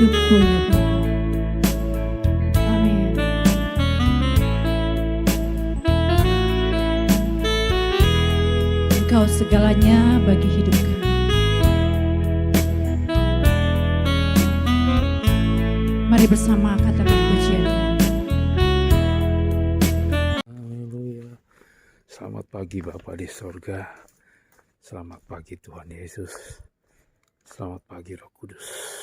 hidupku ya Bapa. Amin. Engkau segalanya bagi hidup kami. Mari bersama katakan pujian. Haleluya. Selamat pagi Bapa di sorga. Selamat pagi Tuhan Yesus. Selamat pagi Roh Kudus.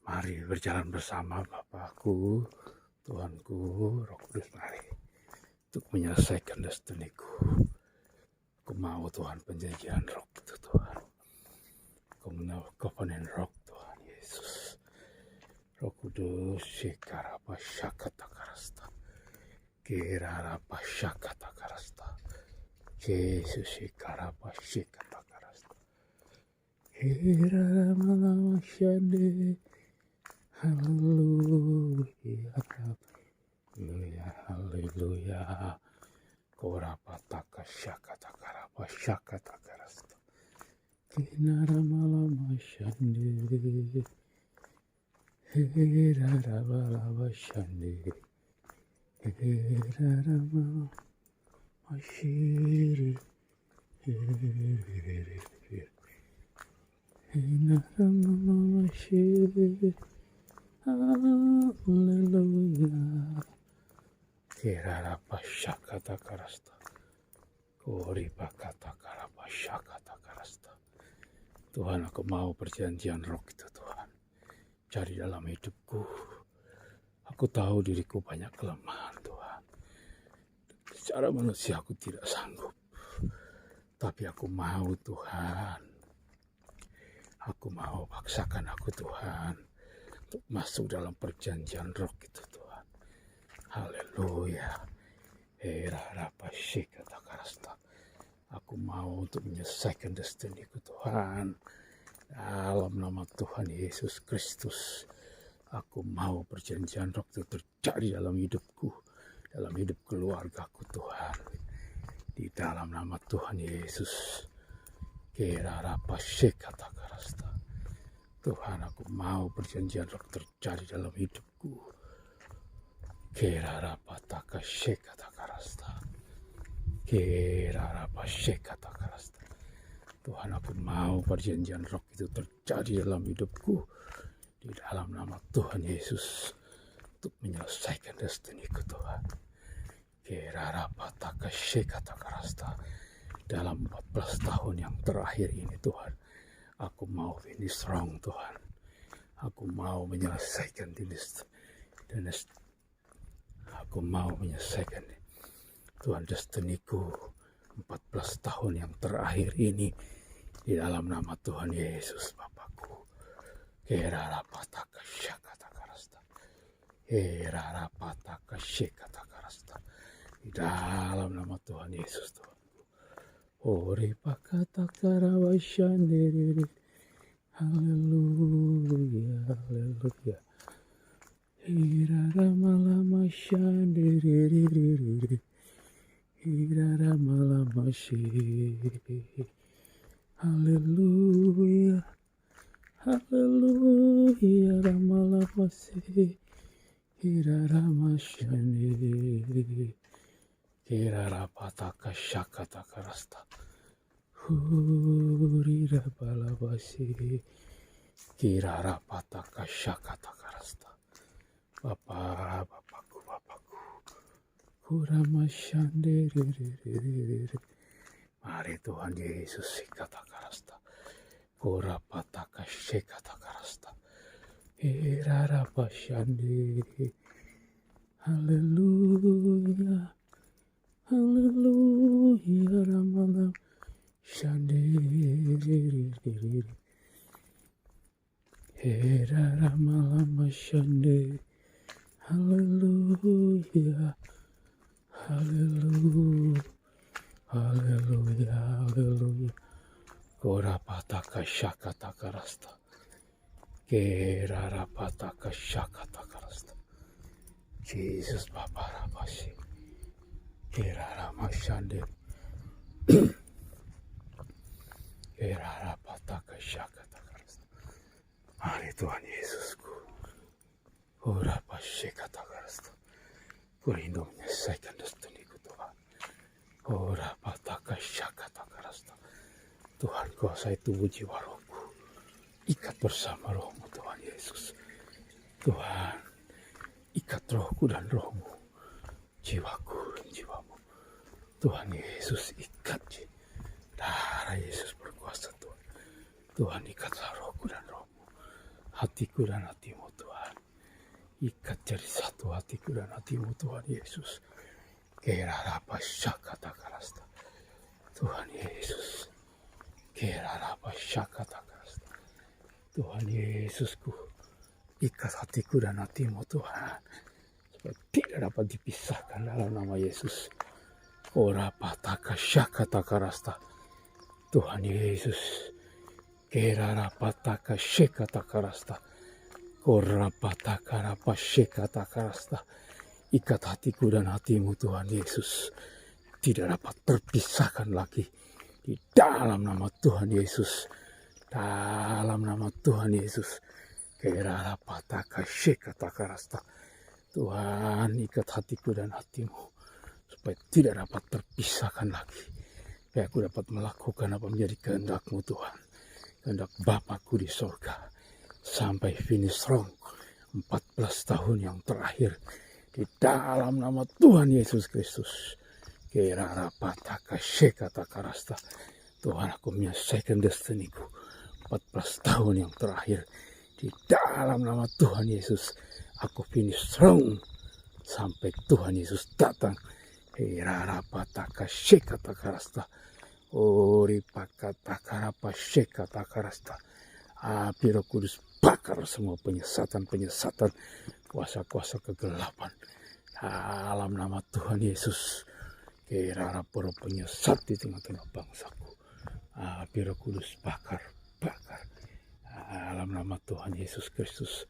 Mari berjalan bersama Bapakku, Tuhanku, Roh Kudus, mari untuk menyelesaikan destiniku. Aku mau Tuhan penjanjian Roh itu Tuhan. Aku mau covenant Roh Tuhan Yesus. Roh Kudus, Shikarapa Shakata Karasta. Kirarapa Shakata Karasta. Yesus Shikarapa Shikata Karasta. Kirarama Shande. Haleluya, haleluya, haleluya. Korapataka Shakata Karapa Shakata Karasta. Kinaramalama Shande. Hirarabalaba Shande. Hiraramalama Shiri. Hiraramalama Shiri. Haleluya. Kirarapa Shakata Karasta. Koripakata Karapa Shakata Karasta. Tuhan, aku mau perjanjian Roh itu Tuhan. Cari dalam hidupku. Aku tahu diriku banyak kelemahan Tuhan. Secara manusia aku tidak sanggup. Tapi aku mau Tuhan. Aku mau paksakan aku Tuhan. Untuk masuk dalam perjanjian Roh itu Tuhan. Haleluya. Herarapashikata karasta. Aku mau untuk menyelesaikan destiniku Tuhan. Dalam nama Tuhan Yesus Kristus. Aku mau perjanjian Roh itu terjadi dalam hidupku. Dalam hidup keluargaku Tuhan. Di dalam nama Tuhan Yesus. Herarapashikata karasta. Tuhan, aku mau perjanjian Roh terjadi dalam hidupku. Kirarapataka shekata karasta. Kirarapa shekata karasta. Tuhan, aku mau perjanjian Roh itu terjadi dalam hidupku. Di dalam nama Tuhan Yesus. Untuk menyelesaikan destiniku Tuhan. Kirarapataka shekata karasta. Dalam 14 tahun yang terakhir ini Tuhan. Aku mau finish strong Tuhan. Aku mau menyelesaikan aku mau menyelesaikan Tuhan destiniku 14 tahun yang terakhir ini di dalam nama Tuhan Yesus Bapakku. Kerarapataka syakata karasta. Kerarapataka syakata karasta. Di dalam nama Tuhan Yesus Tuhan. Ori pakata karawashandiri. Haleluya, haleluya. Hiraramalama shandiri. Hiraramalama shiri. Haleluya. Haleluya ramalama shiri. Hirarama shandiri. Kirarapataka shakata karasta. Hurira balabasi. Kirarapataka shakata karasta. Bapakku. Kurama shandiri. Mari Tuhan Yesus sikata karasta. Kurapataka shakata karasta. Kirarapa shandiri. Haleluya. Haleluya ramalam shandiri. Hera ramalam shandiri. Haleluya. Haleluya. Haleluya. Haleluya. Korapataka shakata karasta. Kerarapataka shakata karasta. Jesus Bapa Rabasi. Kirarama shande. Kirarapataka shakata karasta. Tuhan Yesusku. Ora pasyekata karasta. Ku rindu menyelesaikan destiniku Tuhan. Ora pataka syakata karasta. Tuhan, kuasai tubuh jiwa rohku. Ikat bersama rohmu Tuhan Yesus. Tuhan, ikat rohku dan rohmu. Jiwaku dan jiwamu. Tuhan Yesus, ikat. Darah Yesus berkuasa Tuhan. Tuhan, ikatlah rohku dan rohmu. Hatiku dan hatimu Tuhan. Ikat jadi satu hatiku dan hatimu Tuhan Yesus. Kerarapa syakata karasta. Tuhan Yesus. Kerarapa syakata karasta. Tuhan Yesusku. Ikat hatiku dan hatimu Tuhan. Supaya tidak dapat dipisahkan dalam nama Yesus. Korapataka syakata karasta. Tuhan Yesus. Kerarapataka syakata karasta. Korapataka rapa syakata karasta. Ikat hatiku dan hatimu Tuhan Yesus. Tidak dapat terpisahkan lagi. Di dalam nama Tuhan Yesus. Dalam nama Tuhan Yesus. Kerarapataka syakata karasta. Tuhan, ikat hatiku dan hatimu. Supaya tidak dapat terpisahkan lagi. Supaya aku dapat melakukan apa menjadi kehendak-Mu Tuhan. Kehendak Bapakku di sorga. Sampai finish strong 14 tahun yang terakhir di dalam nama Tuhan Yesus Kristus. Kerarapataka syakata karasta. Tuhan, aku menyelesaikan destiniku 14 tahun yang terakhir di dalam nama Tuhan Yesus. Aku finish strong sampai Tuhan Yesus datang. Kerarapataka syakata karasta. Oripakata karapa syakata karasta. Api Roh Kudus bakar semua penyesatan-penyesatan, kuasa-kuasa kegelapan. Dalam nama Tuhan Yesus, kira pura penyesat di tengah-tengah bangsaku. Api Roh Kudus bakar. Dalam nama Tuhan Yesus Kristus.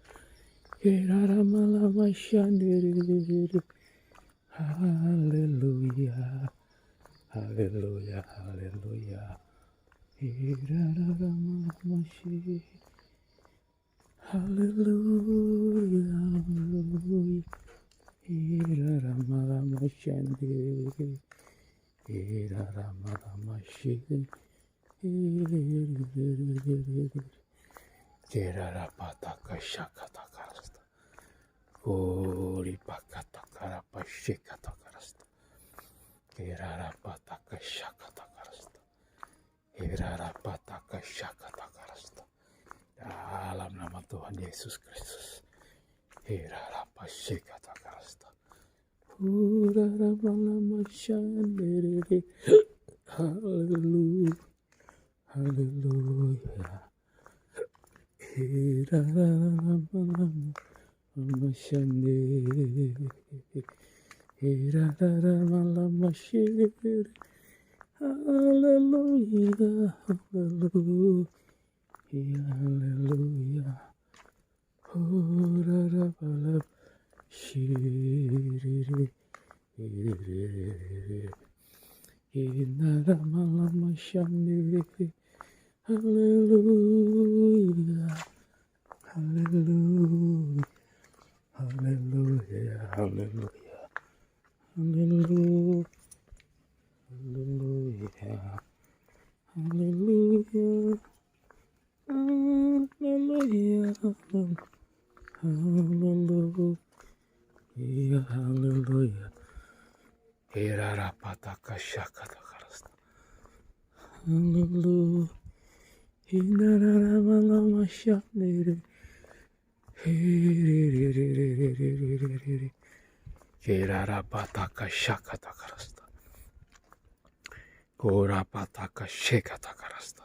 Kira lama-lama shandiri. Haleluya. Haleluya. Haleluya. Haleluya, haleluya, haleluya, shandiri, kerarapataka syakata karasta, koripakata karapa syakata karasta, kerarapataka syakata karasta. Kerarapataka syakata karasta. Dalam nama Tuhan Yesus Kristus. Kerarapa syakata karasta. Uraramalama shandiri. Haleluya. Haleluya. Keraramalama shandiri. Keraramalama shandiri. Haleluya, haleluya, haleluya. Ora balap shiri, inara malam shandiri. Haleluya, haleluya, haleluya, haleluya, haleluya. Hallelujah, hallelujah, hallelujah, hallelujah, hallelujah. Kerarapataka syakata karasta. Hallelujah. Hinararamalama shandiri. Kerarapataka syakata karasta. Korapataka syakata karasta.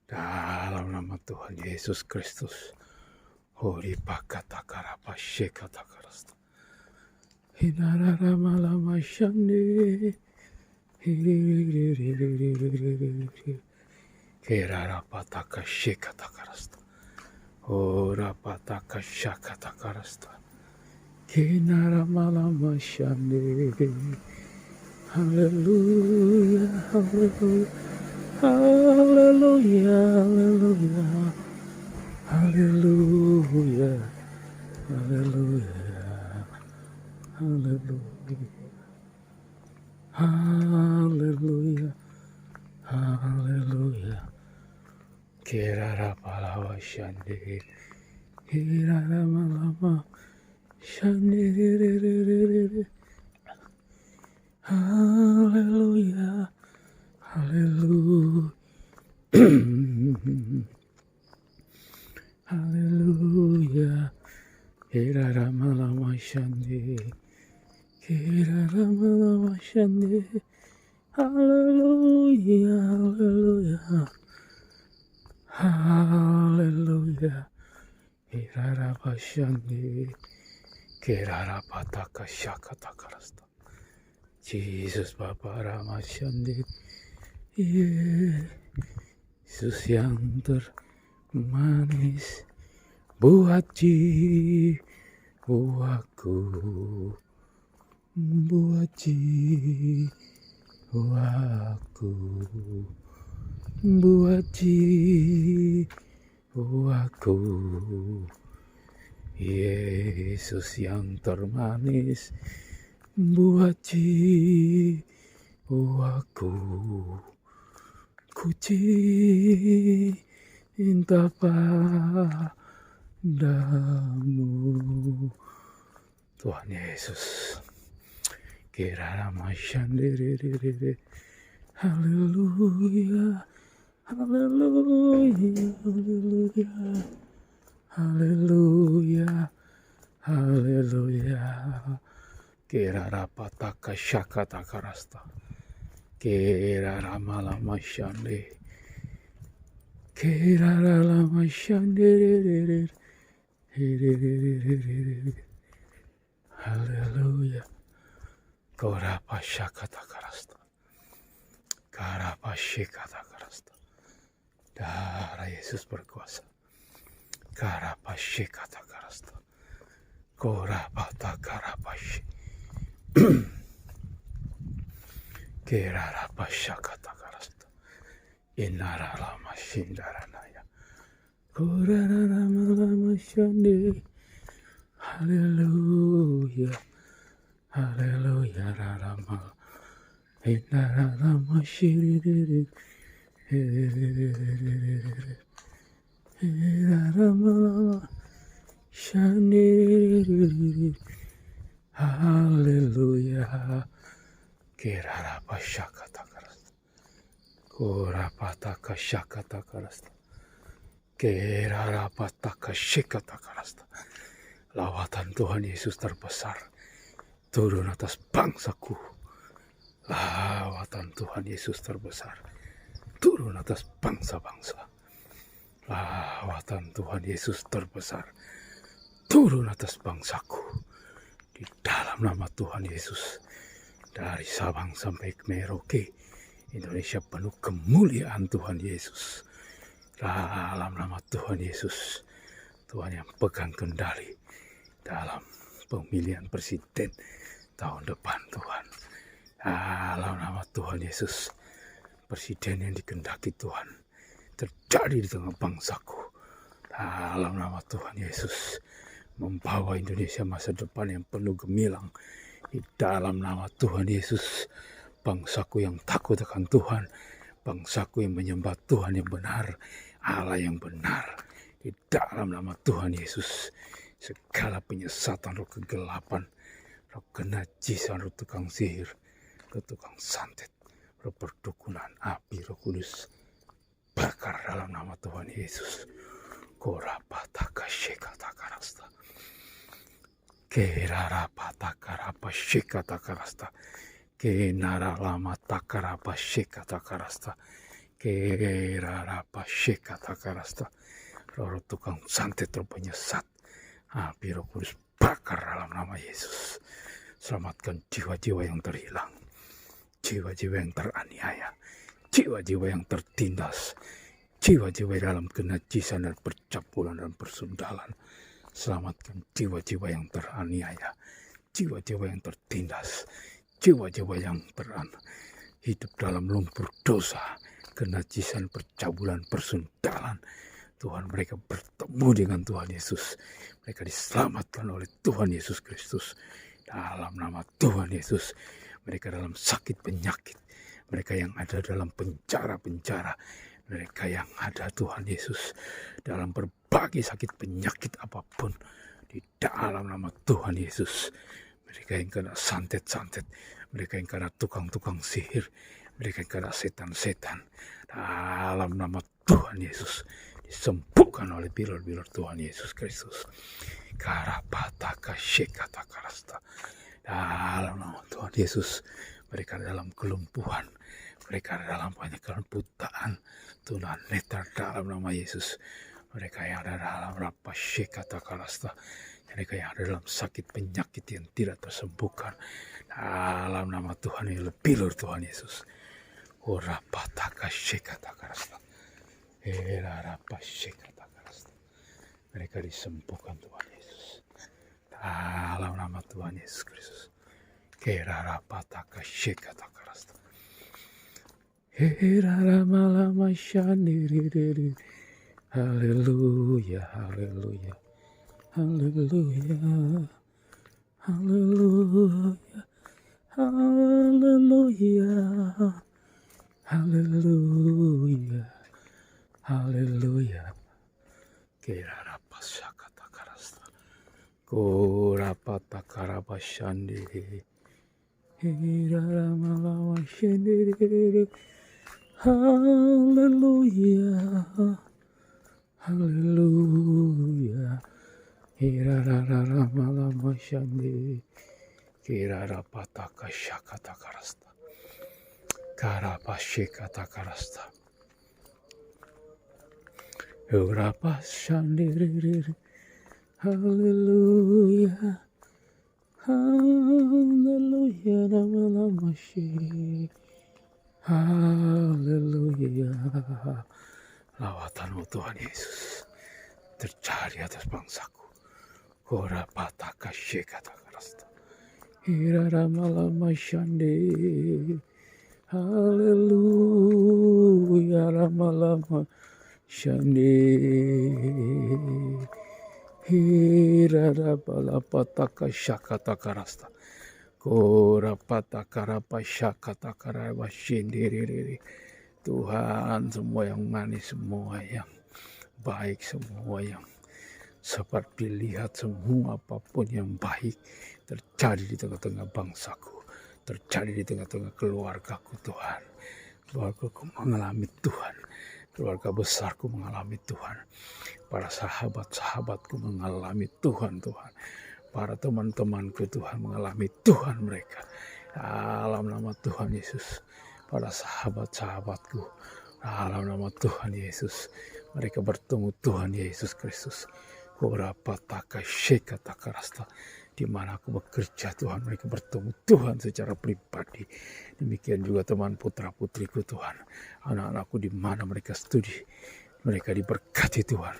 Dalam nama Tuhan Yesus Kristus. Horipakata karapa syakata karasta. Hinararamalama shandiri. Kerarapataka syakata karasta. Horapataka syakata karasta. Kinaramalama shandiri. Hallelujah, hallelujah, hallelujah, hallelujah, Haleluya, haleluya, haleluya, haleluya, haleluya. Kirara palawa shande, kirara malama shande. Haleluya, haleluya, haleluya. Kirara malama shande, kirara malama shande. Haleluya, haleluya, haleluya. Kirara bashande, kirara pataka shakata karasta. Jesus Bapa Rama shande, Yesus yang termanis buat jiwaku, buat jiwaku, buat jiwaku. Yesus yang termanis buat jiwaku, ku cinta padamu. Tuhan Yesus, kirara masyandiriri. Haleluya, haleluya, haleluya, haleluya, haleluya. Kirara pataka syakata karasta, kirara malama syande, kirara lama syande. Haleluya. Korapa syakata karasta, karapa syakata karasta. Darah Yesus berkuasa. Karapa syakata karasta, korapa takarapa syakata. Kirara pasyakata karasta, inara lama shindaranaya, kurara lama shande. Haleluya, haleluya, rama, inara lama shiriri, inara lama shande. Haleluya. Kirara pasyakata karasta, korapataka syakata karasta, kirara pataka syakata karasta. Lawatan Tuhan Yesus terbesar turun atas bangsaku. Lawatan Tuhan Yesus terbesar turun atas bangsa-bangsa. Lawatan Tuhan Yesus terbesar turun atas bangsaku. Di dalam nama Tuhan Yesus, dari Sabang sampai ke Merauke, Indonesia penuh kemuliaan Tuhan Yesus. Dalam nama Tuhan Yesus, Tuhan yang pegang kendali dalam pemilihan presiden tahun depan Tuhan. Dalam nama Tuhan Yesus, presiden yang dikehendaki Tuhan terjadi di tengah bangsaku. Dalam nama Tuhan Yesus, membawa Indonesia masa depan yang penuh gemilang. Di dalam nama Tuhan Yesus, bangsaku yang takut akan Tuhan, bangsaku yang menyembah Tuhan yang benar, Allah yang benar. Di dalam nama Tuhan Yesus, segala penyesatan, roh kegelapan, roh kenajisan, roh tukang sihir, roh tukang santet, roh perdukunan, api Roh Kudus, bakar dalam nama Tuhan Yesus. Korapataka syekata karasta, kerarapataka rapa syekata karasta, kenara lama takarapa syekata karasta, kerarapa syekata karasta. Roh tukang santet, roh penyesat, api Roh Kudus, bakar dalam nama Yesus. Selamatkan jiwa-jiwa yang terhilang, jiwa-jiwa yang teraniaya, jiwa-jiwa yang tertindas, jiwa-jiwa dalam kenajisan dan percabulan dan persundalan. Selamatkan jiwa-jiwa yang teraniaya, jiwa-jiwa yang tertindas, jiwa-jiwa yang hidup dalam lumpur dosa, kenajisan, percabulan, persundalan. Tuhan, mereka bertemu dengan Tuhan Yesus. Mereka diselamatkan oleh Tuhan Yesus Kristus. Dalam nama Tuhan Yesus, mereka dalam sakit penyakit, mereka yang ada dalam penjara-penjara, mereka yang ada Tuhan Yesus dalam berbagai sakit penyakit apapun, di dalam nama Tuhan Yesus. Mereka yang kena santet-santet, mereka yang kena tukang-tukang sihir, mereka yang kena setan-setan, dalam nama Tuhan Yesus disembuhkan oleh bilur-bilur Tuhan Yesus Kristus. Karapataka shekata karasta. Dalam nama Tuhan Yesus, mereka dalam kelumpuhan, mereka dalam banyak kebutaan, tunan netra dalam nama Yesus. Mereka yang ada dalam rapa shekata karasta, mereka yang ada dalam sakit penyakit yang tidak tersembuhkan, dalam nama Tuhan yang lebih Tuhan Yesus. Orapataka shekata karasta. Rapa shekata karasta. Mereka disembuhkan Tuhan Yesus. Dalam nama Tuhan Yesus Kristus. Kerarapataka shekata karasta. Heramalama shandiriri. Haleluya, haleluya, haleluya, haleluya, haleluya, haleluya, haleluya. Kerarapasakata karasta. Korapataka shandiri. Heramalama shandiri. Haleluya. Haleluya. Hirararamalama shandi. Kirarapataka shakata karasta. Karapashekata karasta. Urapa shandi. Haleluya. Haleluya. Ramalama shi. Haleluya. Lawatanmu Tuhan Yesus tercari atas bangsaku. Korapataka shekata karasta. Hiraramalama shande. Haleluya ramalama shande. Hirarapalapataka shakata karasta. Korapataka rapa shakata karaba shindiriri. Tuhan, semua yang manis, semua yang baik, semua yang seperti lihat, semua apapun yang baik terjadi di tengah-tengah bangsaku, terjadi di tengah-tengah keluargaku Tuhan. Keluargaku mengalami Tuhan, keluarga besarku mengalami Tuhan, para sahabat-sahabatku mengalami Tuhan, para teman-temanku Tuhan mengalami Tuhan mereka. Dalam nama Tuhan Yesus. Para sahabat-sahabatku, dalam nama Tuhan Yesus, mereka bertemu Tuhan Yesus Kristus. Korapataka shekata karasta. Di mana aku bekerja Tuhan, mereka bertemu Tuhan secara pribadi. Demikian juga teman putra-putriku Tuhan, anak-anakku di mana mereka studi, mereka diberkati Tuhan,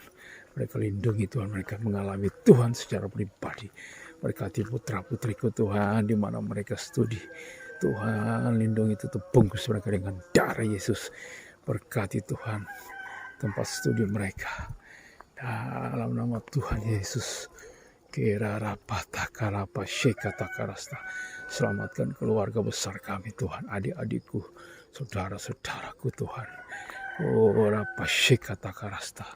mereka lindungi Tuhan, mereka mengalami Tuhan secara pribadi. Berkati putra-putriku Tuhan, di mana mereka studi, Tuhan lindungi, tutup bungkus mereka dengan darah Yesus. Berkati Tuhan tempat studi mereka, dalam nama Tuhan Yesus. Kirarapataka rapa shekata karasta. Selamatkan keluarga besar kami Tuhan, adik-adikku, saudara-saudaraku Tuhan. Rapa shekata karasta.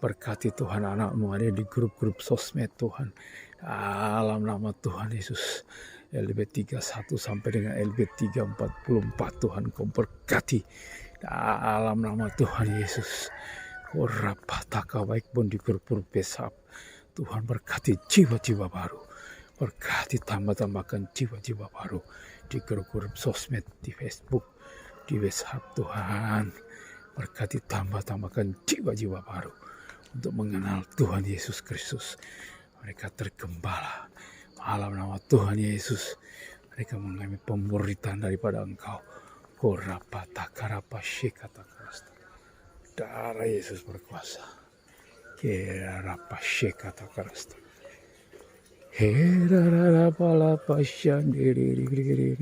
Berkati Tuhan anak-Mu ada di grup-grup sosmed Tuhan, dalam nama Tuhan Yesus. LB 31 sampai dengan LB 344 Tuhan Kau berkati dalam nama Tuhan Yesus. Korapataka baik pun di grup-grup WhatsApp Tuhan berkati jiwa-jiwa baru, berkati tambah-tambahkan jiwa-jiwa baru di grup-grup sosmed, di Facebook, di WhatsApp Tuhan. Berkati tambah-tambahkan jiwa-jiwa baru untuk mengenal Tuhan Yesus Kristus. Mereka tergembala dalam nama Tuhan Yesus. Mereka mengalami pemuritan daripada Engkau. Korapataka rapa shekata karasta. Darah Yesus berkuasa. Kerarapa shekata karasta. Herarapalapa shandiri.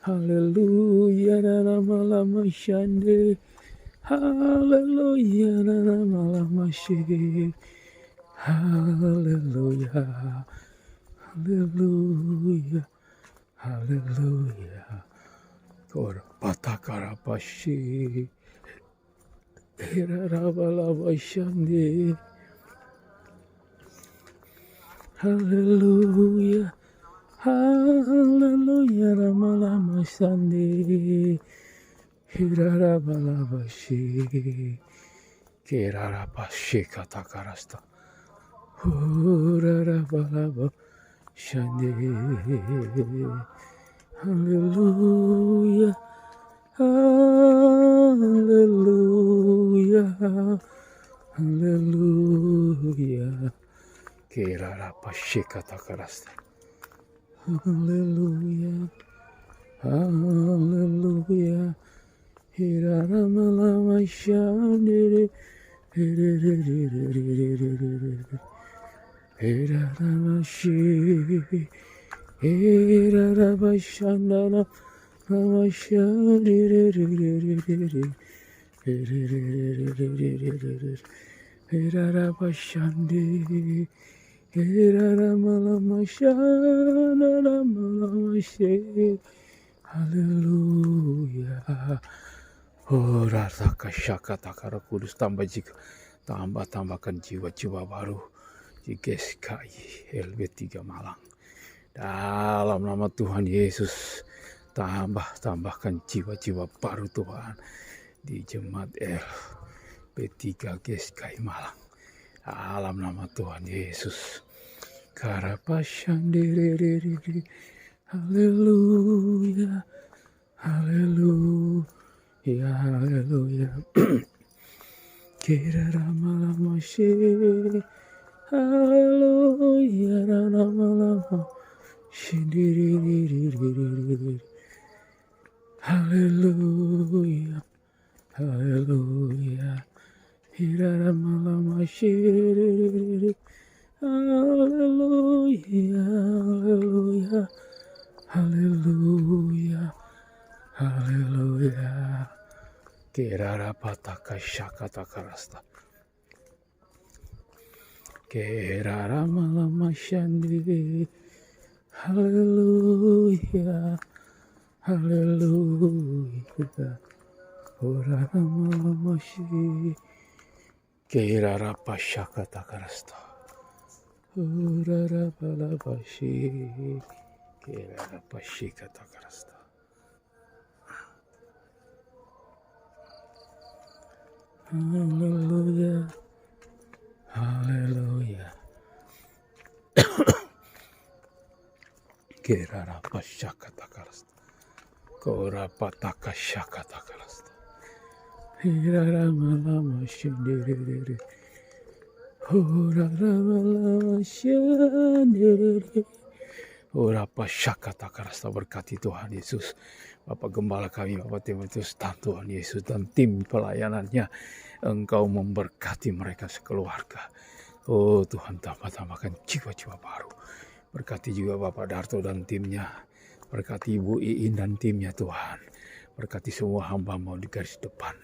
Haleluya. Rama shande. Haleluya, malam masih. Haleluya, haleluya, haleluya. Kora patakara pashi. Hirarabalabashande. Haleluya, haleluya, ramalama sande. Hirarabalabashi. Kirarabashi katakarasta. Hurarabalabashande. Haleluya, haleluya, haleluya. Kirarabashi katakarasta. Haleluya, haleluya. Hiraramalabashande. Hiraramashi. Hirarabashandana. Hirarabashande. Hiraramalabashande. Haleluya. Oh, rasa kasyaka takara kudus tambahkan jiwa-jiwa baru di GSKI LB3 Malang. Dalam nama Tuhan Yesus, tambahkan jiwa-jiwa baru Tuhan di Jemaat LB3 GSKI Malang. Dalam nama Tuhan Yesus. Karapasyandiriri. Haleluya. Haleluya. Ya haleluya. Kiraramalamashi. Haleluya. Raramalama. Shindiriririririr. Haleluya. Haleluya. Hiraramalamashi. Haleluya. Haleluya. Haleluya. Haleluya. Kirarapataka shakatakarasta. Kiraramalamasyandi. Haleluya. Haleluya. Oraramalamashi. Kirarapashakatakarasta. Orarapalabashi. Kirarapashikatakarasta. Haleluya. Haleluya. Kirarapashakatakarasta. Korapatakashakatakarasta. Hiraramalamasyindiriri. Horaramalamasyindiriri. Orapashakatakarasta. Berkati Tuhan Yesus, Bapak Gembala kami, Bapak Timotius, Tuhan Yesus dan tim pelayanannya. Engkau memberkati mereka sekeluarga. Oh Tuhan, tambahkan jiwa-jiwa baru. Berkati juga Bapak Darto dan timnya. Berkati Ibu Iin dan timnya Tuhan. Berkati semua hamba-Mu di garis depan.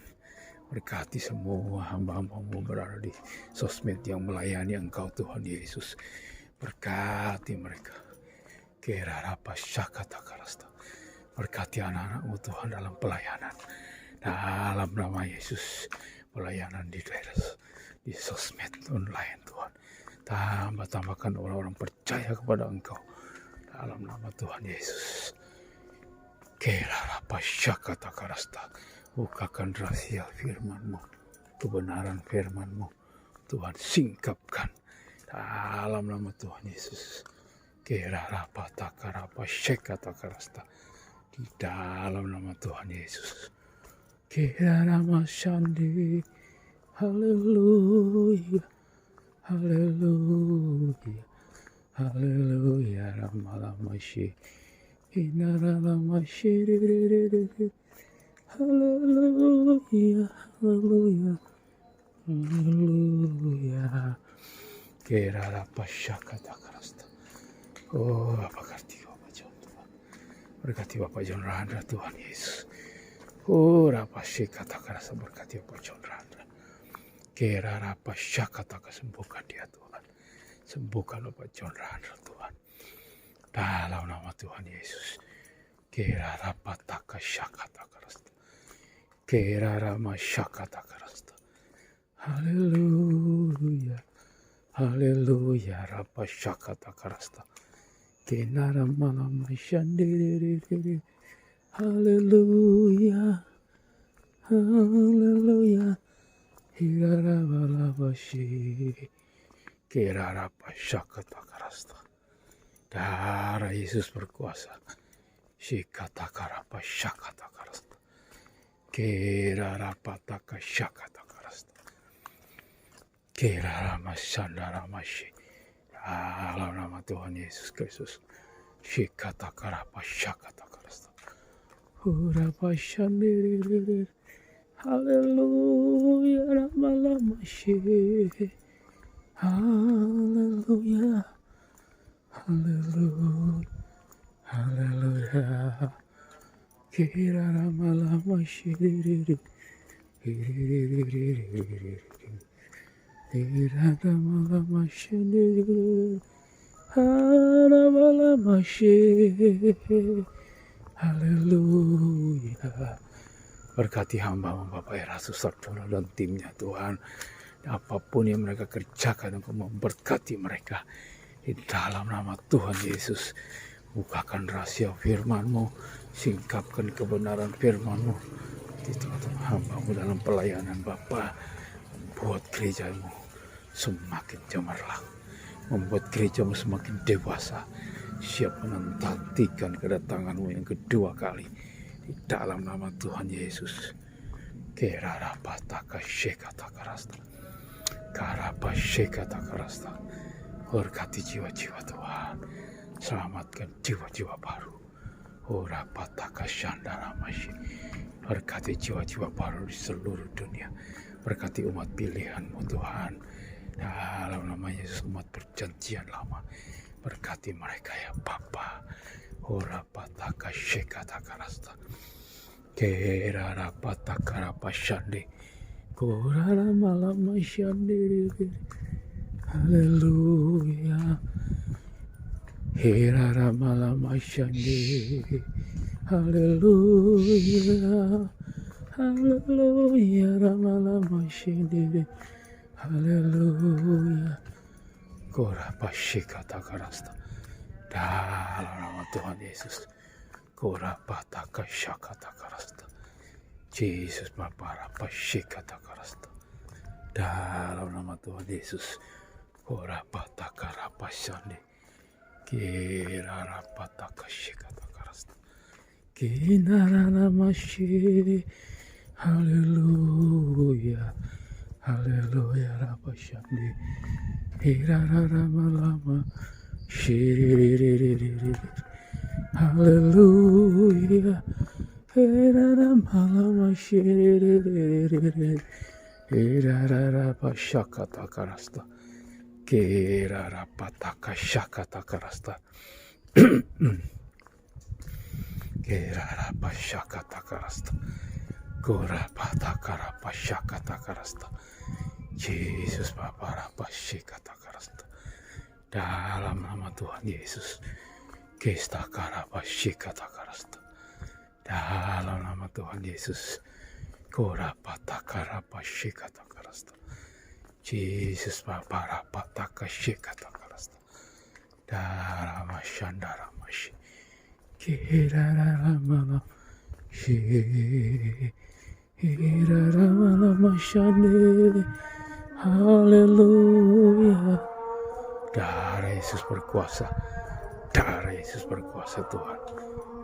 Berkati semua hamba-Mu berada di sosmed yang melayani Engkau Tuhan Yesus. Berkati mereka. Kirarapashakatakarasta. Berkati anak-anak-Mu Tuhan dalam pelayanan. Dalam nama Yesus. Pelayanan di daerah, di sosmed online Tuhan. Tambahkan orang-orang percaya kepada Engkau. Dalam nama Tuhan Yesus. Kirarapashakatakarasta. Bukakan rahasia firman-Mu. Kebenaran firman-Mu. Tuhan singkapkan. Dalam nama Tuhan Yesus. Kirarapatakarapashakatakarasta. Di dalam nama Tuhan Yesus. Kiraramasandi. Haleluya. Haleluya. Haleluya. Ramalamashi. Inaralamashi. Haleluya. Haleluya. Haleluya. Kirarapashakatakarasta. Oh, berkati Bapak John Tuhan. Berkati Bapak John Randra Tuhan Yesus. Rapa Shikata Karasa berkati Bapak John Randra. Kira Rapa Shakata sembuhkan dia Tuhan. Sembuhkan Bapak John Randra Tuhan. Dalam nama Tuhan Yesus. Kira Rapa Taka Shakata Karasta. Kira Rama Shakata Karasta. Haleluya. Haleluya. Rapa Shakata Karasta. Kenara Malama Shandiri. Haleluya, haleluya, hirarabalavashi, kirarapashakatakarasta. Darah Yesus berkuasa, shikatakarapashakatakarasta, kirarapatakashakatakarasta, kiraramashandaramashi. Dalam nama Tuhan Yesus Kristus, shikatakarapashakatakarasta. Urapashandirir, haleluya, ramalamashi, haleluya, haleluya, haleluya, kira ramalamashi, kira ramalamashi, haramalamashi. Haleluya. Berkati hamba Bapak Erastus Sartono dan timnya Tuhan. Apapun yang mereka kerjakan untuk memberkati mereka. Di dalam nama Tuhan Yesus. Bukakan rahasia firman-Mu. Singkapkan kebenaran firman-Mu. Di tengah-tengah hamba-Mu dalam pelayanan Bapa. Membuat gereja-Mu semakin cemerlang. Membuat gereja-Mu semakin dewasa. Siap menantikan kedatangan-Mu yang kedua kali di dalam nama Tuhan Yesus. Kerarapataka shekatakarasta, karapashekatakarasta. Berkati jiwa-jiwa Tuhan, selamatkan jiwa-jiwa baru. Orapataka shandaramashi. Berkati jiwa-jiwa baru di seluruh dunia. Berkati umat pilihan-Mu Tuhan. Dalam nama Yesus, umat perjanjian lama. Berkati mereka ya Bapa. Orapataka shekatakarasta. Kerarapataka rapashande. Koraramalamasyande. Haleluya. Heraramalamasyande. Haleluya. Haleluya. Ramalamasyande. Haleluya. Korapashikatakarasta. Dalam nama Tuhan Yesus. Korapatakasyakatakarasta. Yesus Baparapashikatakarasta. Dalam nama Tuhan Yesus. Korapatakarapashande. Kirarapatakashikatakarasta. Kinaranamasyi. Haleluya. Haleluya rapashande. Hirararamalama. Shiriririririr. Haleluya. Hiraramalama. Shiriririririr. Hirararapashakatakarasta. Kirarapatakashakatakarasta. Kirarapashakatakarasta. Korapatakarapashakatakarasta. Yesus Baparapashikatakarasta. Dalam nama Tuhan Yesus. Kestakarapashikatakarasta. Dalam nama Tuhan Yesus. Korapatakarapashikatakarasta. Yesus Baparapatakasyikatakarasta. Dalam Shandaramashi. Kirararamana. Hiraramalamasyande. Haleluya. Darah Yesus berkuasa. Darah Yesus berkuasa Tuhan.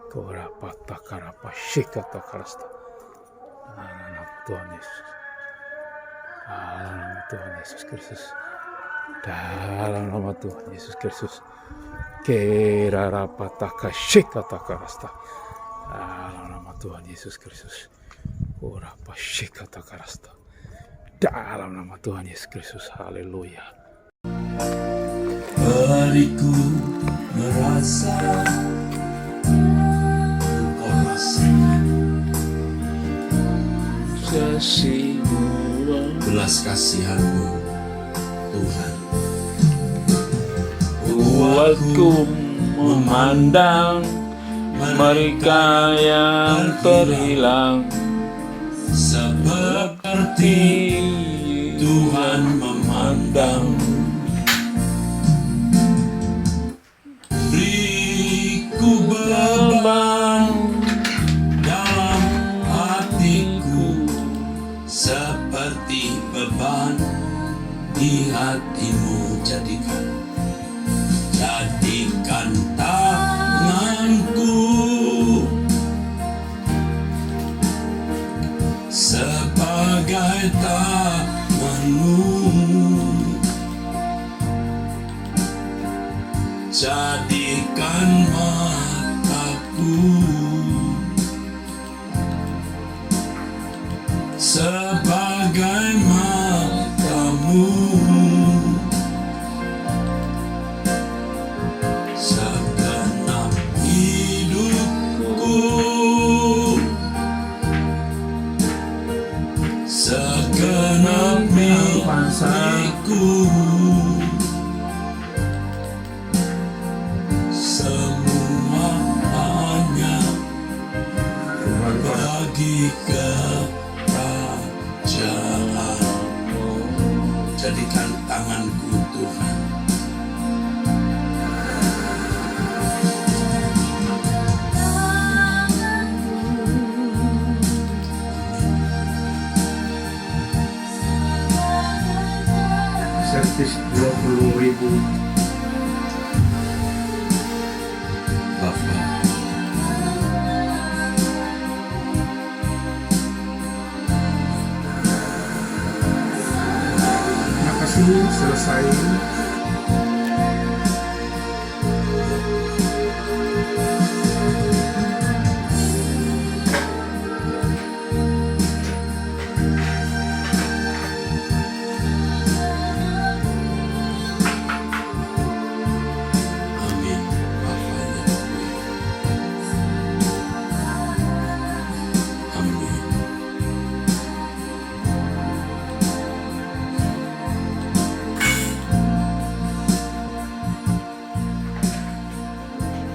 Korapatakarapashikatakarasta. Dalam nama Tuhan Yesus. Dalam nama Tuhan Yesus Kristus. Dalam nama Tuhan Yesus Kristus. Kerarapatakashikatakarasta. Dalam nama Tuhan Yesus Kristus. Korapashikatakarasta. Dalam nama Tuhan Yesus Kristus. Haleluya. Beriku merasa kau masih kasih-Mu, belas kasihan-Mu, Tuhan. buatku memandang mereka yang terhilang, Seperti Tuhan memandang. Beriku beban dalam hatiku, seperti beban di hatimu. Jadikan tanganku sebagai tanganmu. Jadikan mataku sebagai matamu. Segenap hidupku, segenap milikku, semua hanya bagi kerajaan-Mu. Jadikan tanganku, Tuhan, servis 20.000. Bapa. Terima kasih selesai. Amin. Bapa Yahweh. Amin.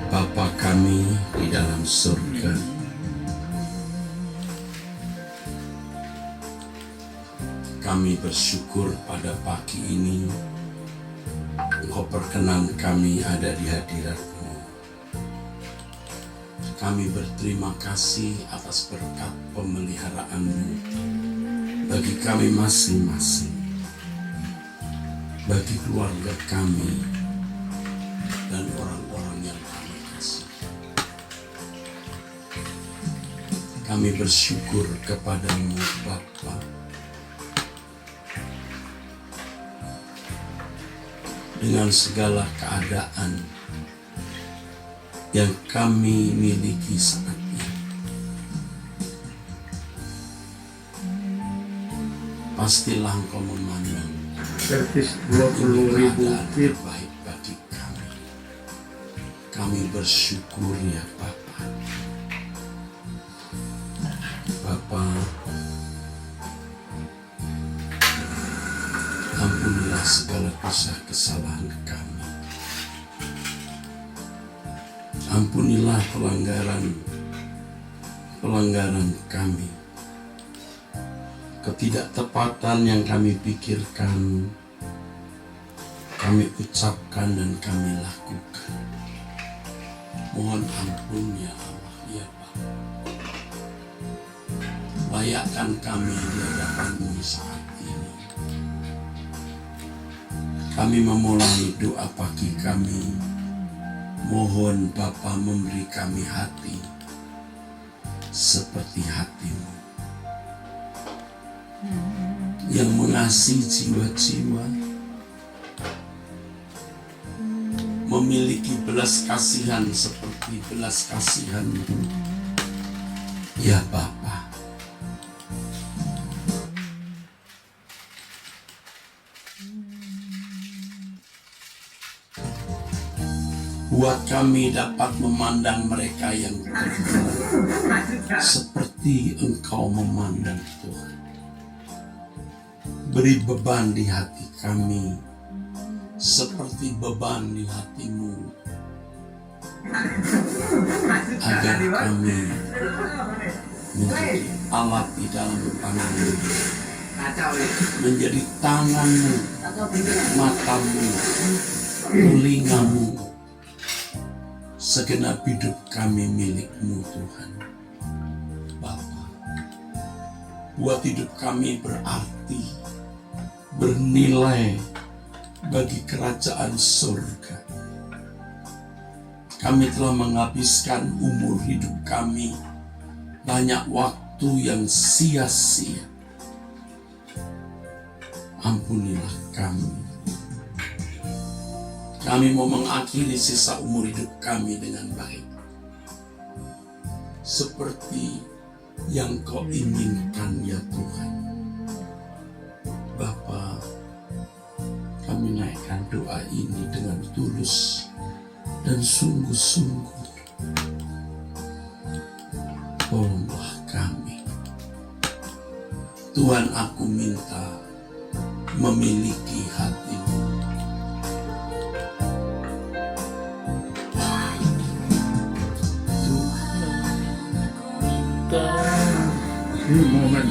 Bapa kami di dalam surga, kami bersyukur pada pagi ini Engkau perkenan kami ada di hadirat-Mu. Kami berterima kasih atas berkat pemeliharaan-Mu bagi kami masing-masing, bagi keluarga kami dan orang-orang yang kami kasih. Kami bersyukur kepada-Mu Bapa, dengan segala keadaan yang kami miliki saat ini. Pastilah Engkau memandang Servis keadaan 20.000. terbaik bagi kami. Kami bersyukur ya Bapa. Bapa, ampunilah segala dosa kesalahan kami. Ampunilah pelanggaran kami, ketidaktepatan yang kami pikirkan, kami ucapkan dan kami lakukan. Mohon ampun ya Allah, ya Bapa. Layakkan kami di hadapan-Mu saat ini. Kami memulai doa pagi kami. Mohon Bapa memberi kami hati seperti hati-Mu, yang mengasihi jiwa-jiwa, memiliki belas kasihan seperti belas kasihan-Mu. Ya Bapa, buat kami dapat memandang mereka yang terhilang seperti Engkau memandang Tuhan. Beri beban di hati kami seperti beban di hatimu, agar kami menjadi alat di dalam tanganmu, menjadi tanganmu, matamu, telingamu. Segenap hidup kami milikmu Tuhan. Bapa, buat hidup kami berarti, bernilai bagi kerajaan surga. Kami telah menghabiskan umur hidup kami, banyak waktu yang sia-sia. Ampunilah kami. Kami mau mengakhiri sisa umur hidup kami dengan baik, seperti yang Kau inginkan ya Tuhan. Bapa, kami naikkan doa ini dengan tulus dan sungguh-sungguh. Tolonglah kami. Tuhan, aku minta memiliki hatimu. New moment.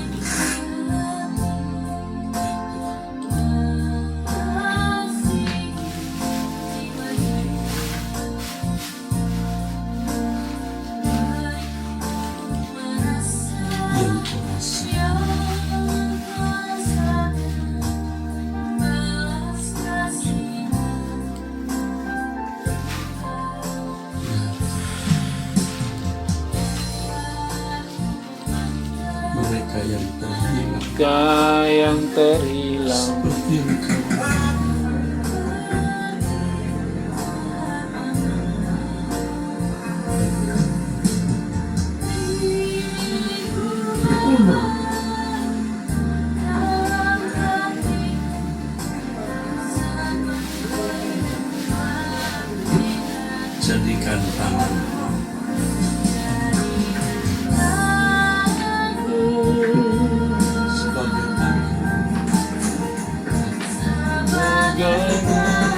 Yang kuasa. Mereka yang terhilang yang terhilang seperti Engkau. Jadikan tanganmu sebagai tangan ya Tuhan.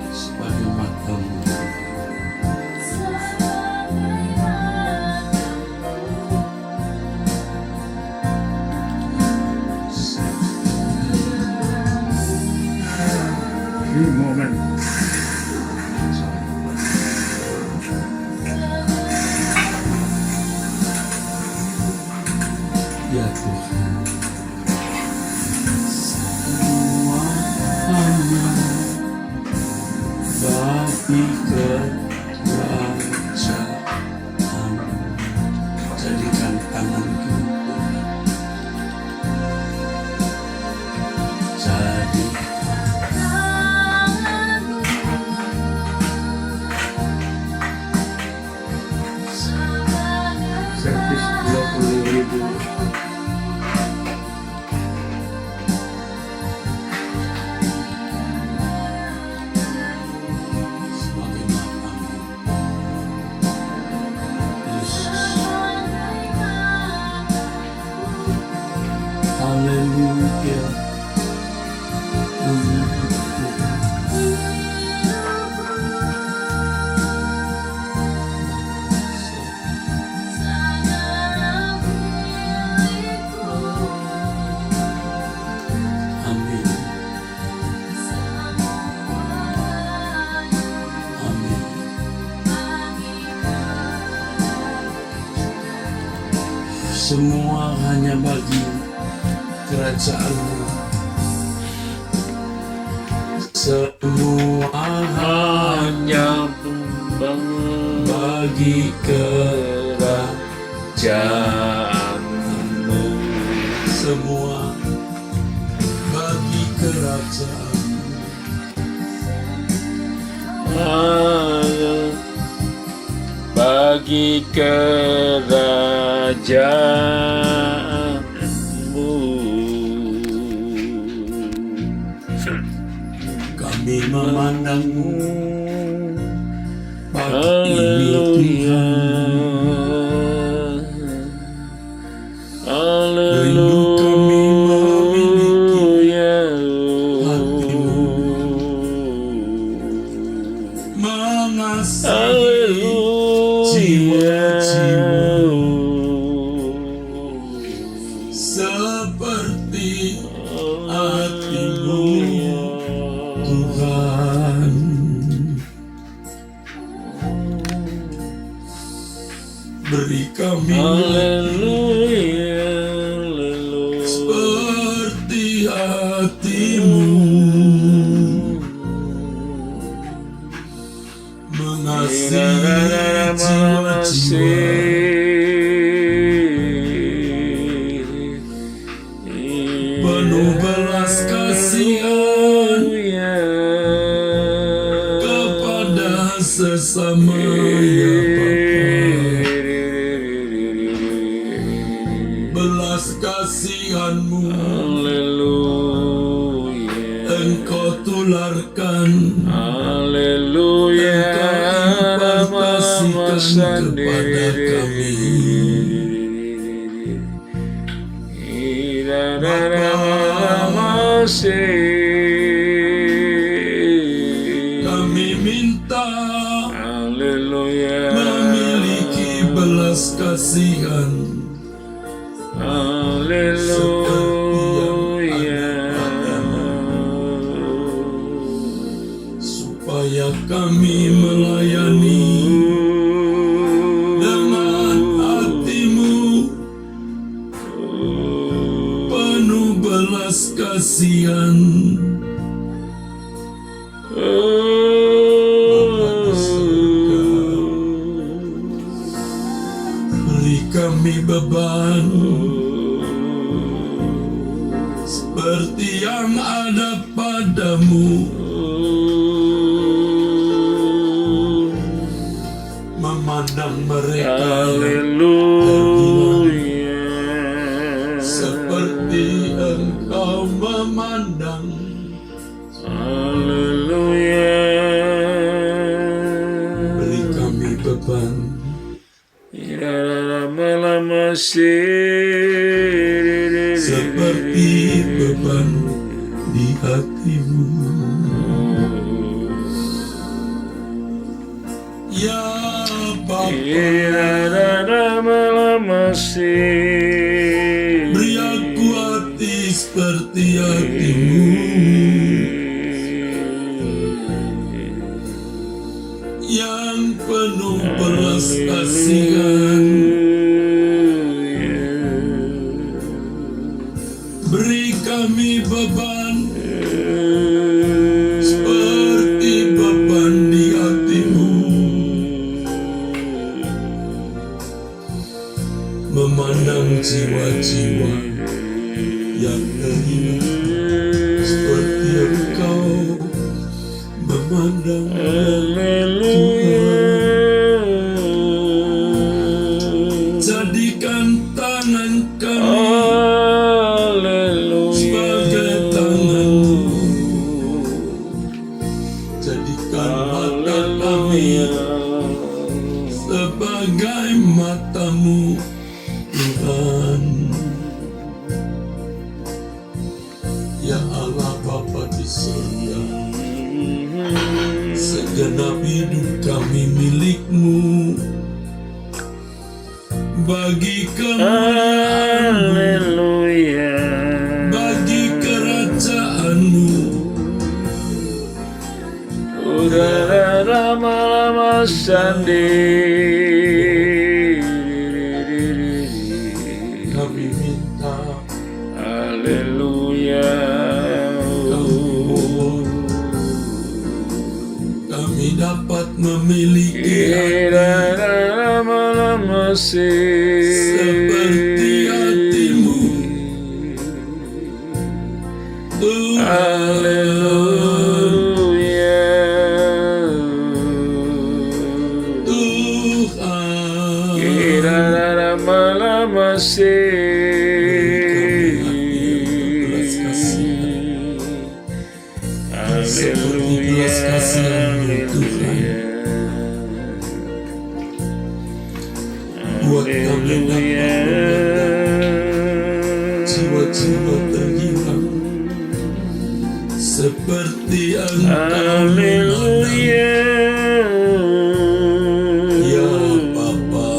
Sebagai matamu New moment. ya Tuhan. Semua hanya bagi kerajaan. Jadikan tanganku jadi Servis 20.000. sebagai matamu Yesus. Haleluya. Amin. Amin. Semua hanya bagi kerajaan-Mu. Semua hanya bagi kerajaanmu. semua bagi kerajaan. Hanya bagi kerajaanmu. Kami memandangmu pagi ini Tuhan. Rindu kami memiliki hatimu, mengasihi jiwa-jiwa seperti hatimu Tuhan. Beri kami seperti hatimu, mengasihi jiwa-jiwa penuh belas kasihan kepada sesama ya Bapa. Belas kasihan-Mu Engkau tularkan, Engkau impartasikan kepada kami. Kami minta memiliki belas kasihan seperti yang ada padamu, supaya kami melayani dengan hatimu penuh belas kasihan. Bapa di surga, beri kami beban seperti yang ada padamu, memandang mereka yang terhilang seperti Engkau memandang. Beri kami beban seperti beban di hatimu, ya Bapa. Beri aku hati seperti hatimu, yang penuh belas kasihan. Beri kami beban seperti beban di hatimu, memandang jiwa-jiwa yang terhilang seperti Engkau memandang Tuhan. Jadikan tangan kami sebagai tangan-Mu, jadikan mata kami sebagai mata-Mu Tuhan. Ya Allah Bapa di surga, segenap hidup kami milik-Mu, bagi kemuliaan-Mu, bagi kerajaan-Mu. Kami minta kami dapat memiliki hati seperti hati-Mu, Tuhan. Seperti belas kasihan-Mu Tuhan. Buat kami jiwa-jiwa terhilang seperti Engkau Haleluya. Ya Bapa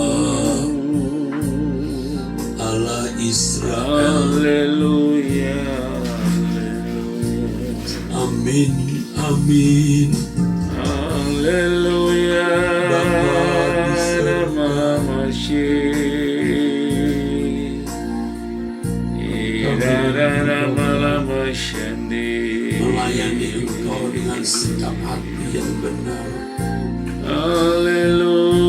Allah Israel. Haleluya. Amin, amin. Haleluya. Nama Masih. Nama Shandi. Melayani Engkau dengan sikap hati yang benar. Haleluya.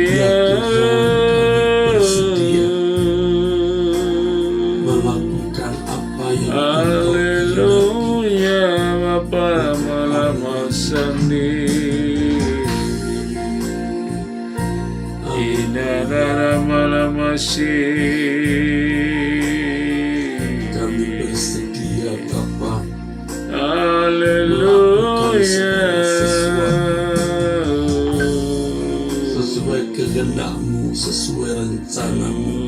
Ya Tuhan, kami bersedia melakukan apa yang Engkau Haleluya. Bapa malam sendiri. Inara malam masih. Kami bersedia Bapa Haleluya. sesuai kehendak-Mu, sesuai rencana-Mu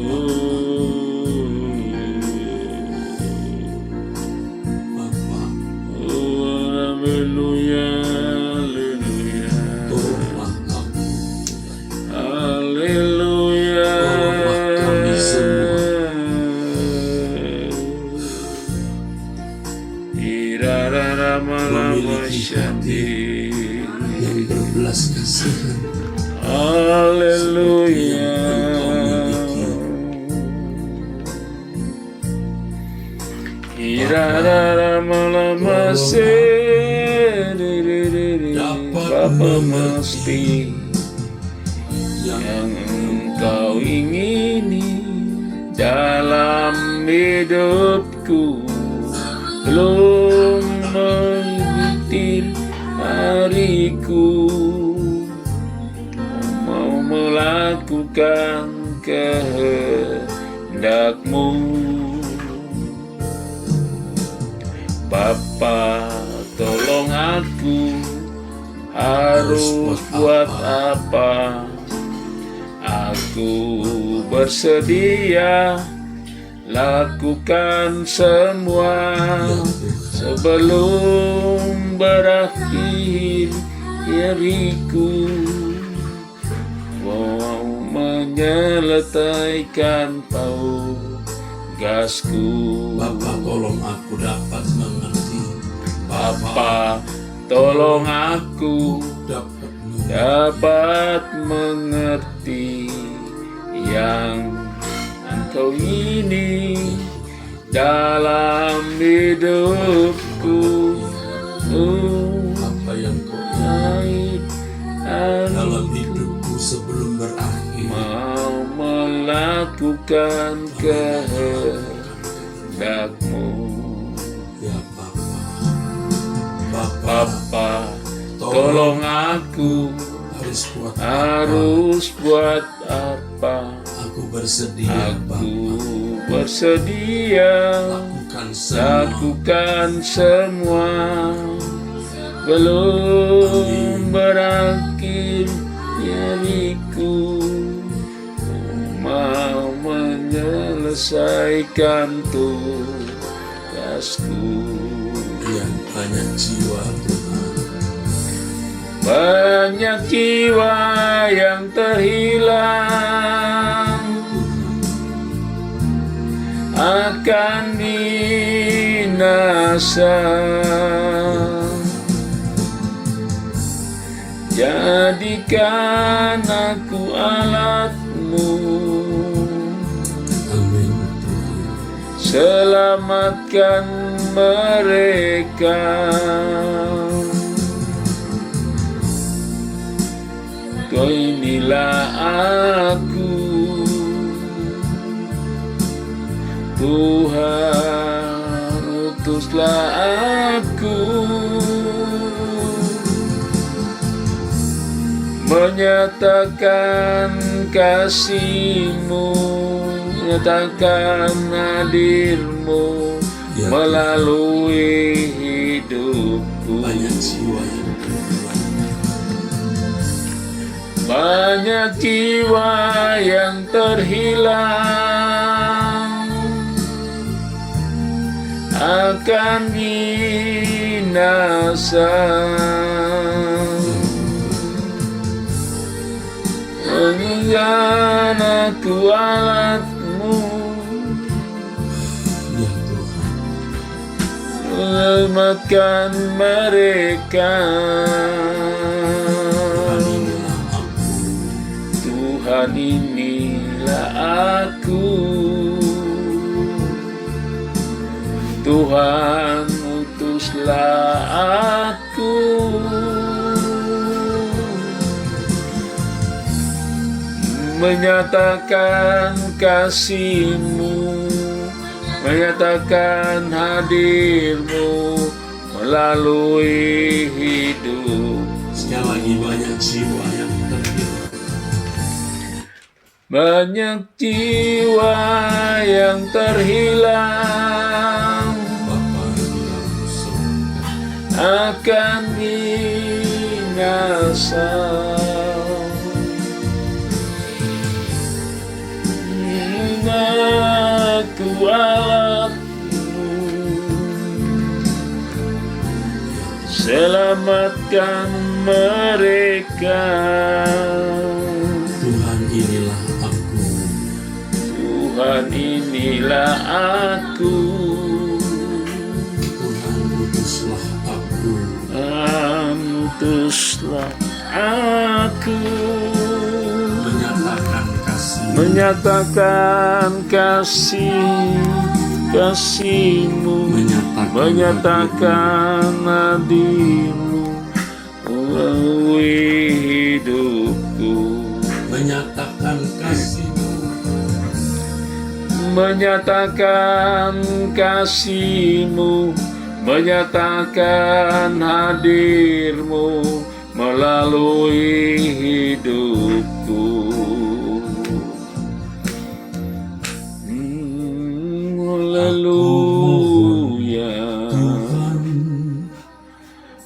Bapa. Haleluya. Haleluya. Tolonglah aku, Haleluya. tolonglah kami semua. Irara malam Memiliki hati masih. yang berbelas kasihan Haleluya. Irara malam masih. Bapa mesti yang Engkau ingini dalam hidupku. Belum menyitir hariku, mau melakukan kehendak-Mu. Bapa, tolong aku, harus buat apa? Aku bersedia lakukan semua sebelum berakhir hariku. Mau menyelesaikan tugasku. Bapa, tolong aku dapat mengerti. Bapa, tolong aku dapat mengerti yang Engkau ini dalam hidupku. Apa yang Kau Baik dalam hidupku sebelum berakhir. mau melakukan kehendak-Mu. Ya Bapa, Bapa, Bapa, tolong aku, harus buat apa? Aku bersedia, Aku Bapa, bersedia lakukan semua belum berakhir hariku. Mau menyelesaikan tugasku. yang banyak jiwa Tuhan. Banyak jiwa yang terhilang akan binasa. Jadikan aku alat-Mu, Amin Tuhan. selamatkan mereka. Kau inilah aku, Tuhan, utuslah aku menyatakan kasih-Mu, menyatakan hadir-Mu Ya, melalui hidupku. banyak jiwa yang terhilang. banyak jiwa yang terhilang akan binasa. Mengingat aku alatmu, Ya Tuhan, selamatkan mereka. Tuhan inilah aku. Tuhan inilah aku, Tuhan utuslah aku. Menyatakan kasih-Mu, menyatakan hadir-Mu melalui hidup. Sekali lagi, banyak jiwa yang terhilang. Banyak jiwa yang terhilang Bapa di dalam surga, akan binasa. Aku alatmu, selamatkan mereka. Tuhan inilah aku. Tuhan inilah aku, Tuhan utuslah aku. Tuhan utuslah aku. Menyatakan kasih-Mu, menyatakan hadir-Mu melalui hidupku. Menyatakan kasih-Mu, menyatakan kasih-Mu, menyatakan hadir-Mu melalui hidupku. Haleluya,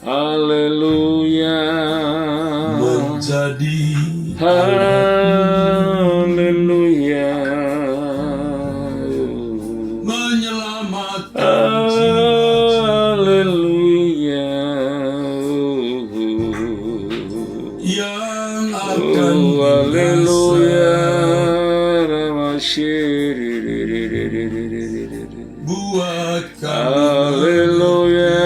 haleluya, menjadi haleluya, menyelamatkan haleluya, yang akan haleluya, buat kami. haleluya,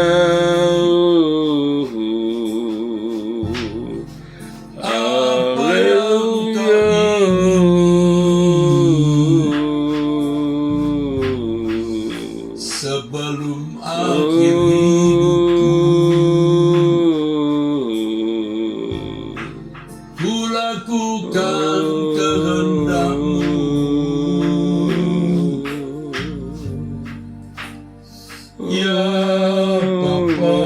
Sebelum akhir hidupku, ku lakukan kehendak-Mu. Ya Bapa,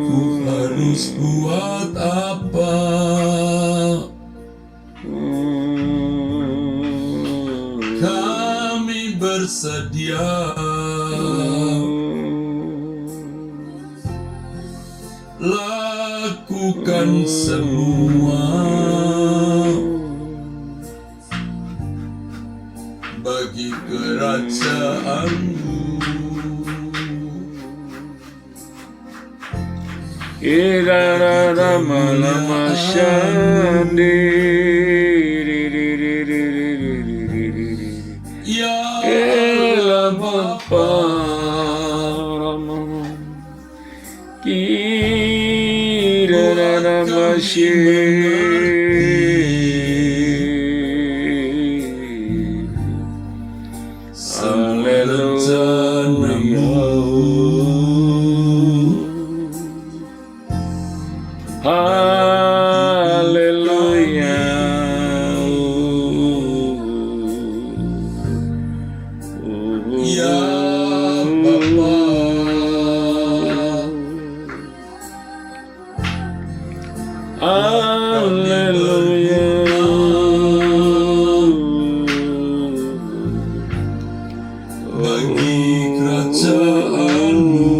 ku harus buat apa? Kami bersedia. Lakukan semua bagi kerajaan-Mu. Irara malama shandi. Ya Bapa, kirana masih. Haleluya, haleluya, Ya Bapa, haleluya, bagi kerajaan-Mu.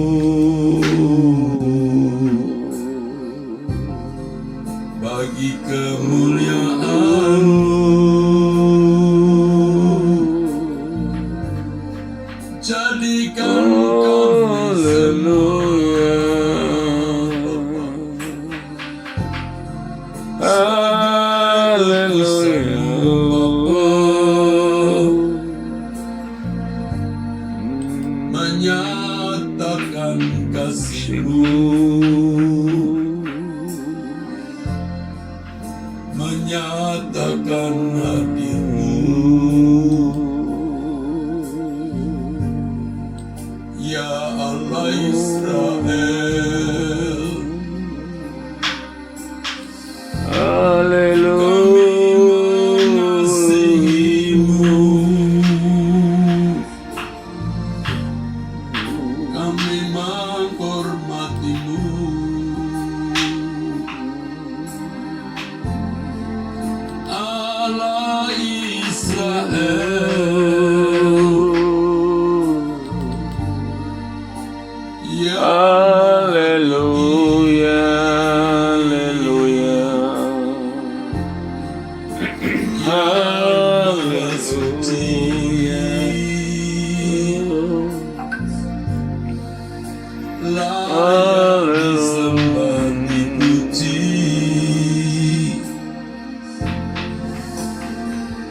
jadikan kami Haleluya. menyatakan kasih-Mu, menyatakan hadir-Mu, ya Allah Israel. Mengasihi-Mu, kami menghormati-Mu, Allah Israel. Ya Haleluya, haleluya. Maha Suci, layak disembah dipuji,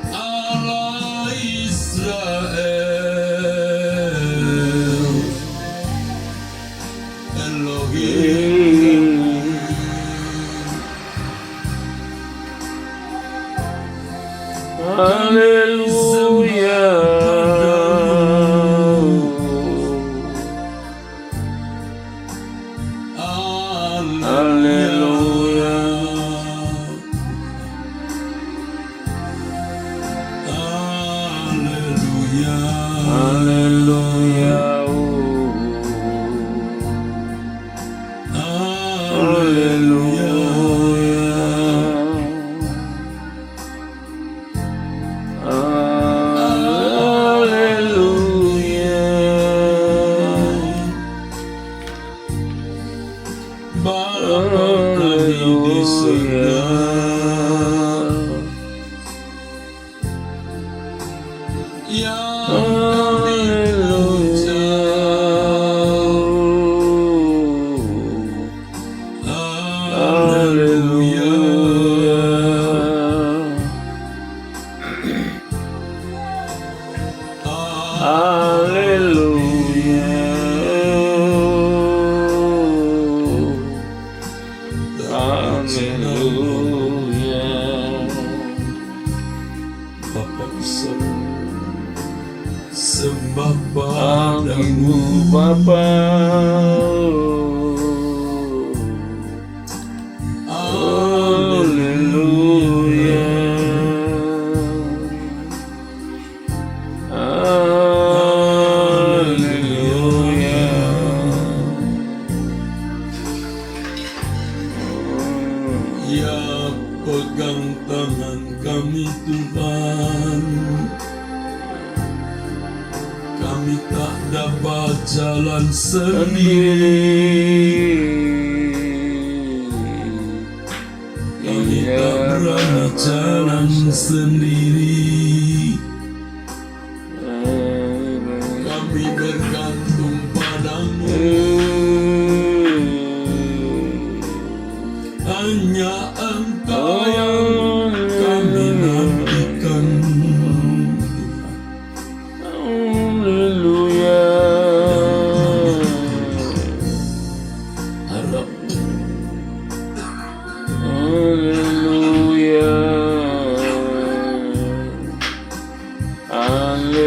Allah Israel, Elohim. Haleluya. Haleluya. Haleluya. Haleluya. Bapa kami di surga, yang kami puja. Haleluya. Haleluya. Bapa sembah Padamu padamu, Bapa. Haleluya. Haleluya. Ya pegang tangan kami Tuhan, kami tak dapat jalan sendiri, kami tak berani jalan sendiri, kami bergantung padamu, hanya Engkau yang kami nantikan. Haleluya. Harap Haleluya.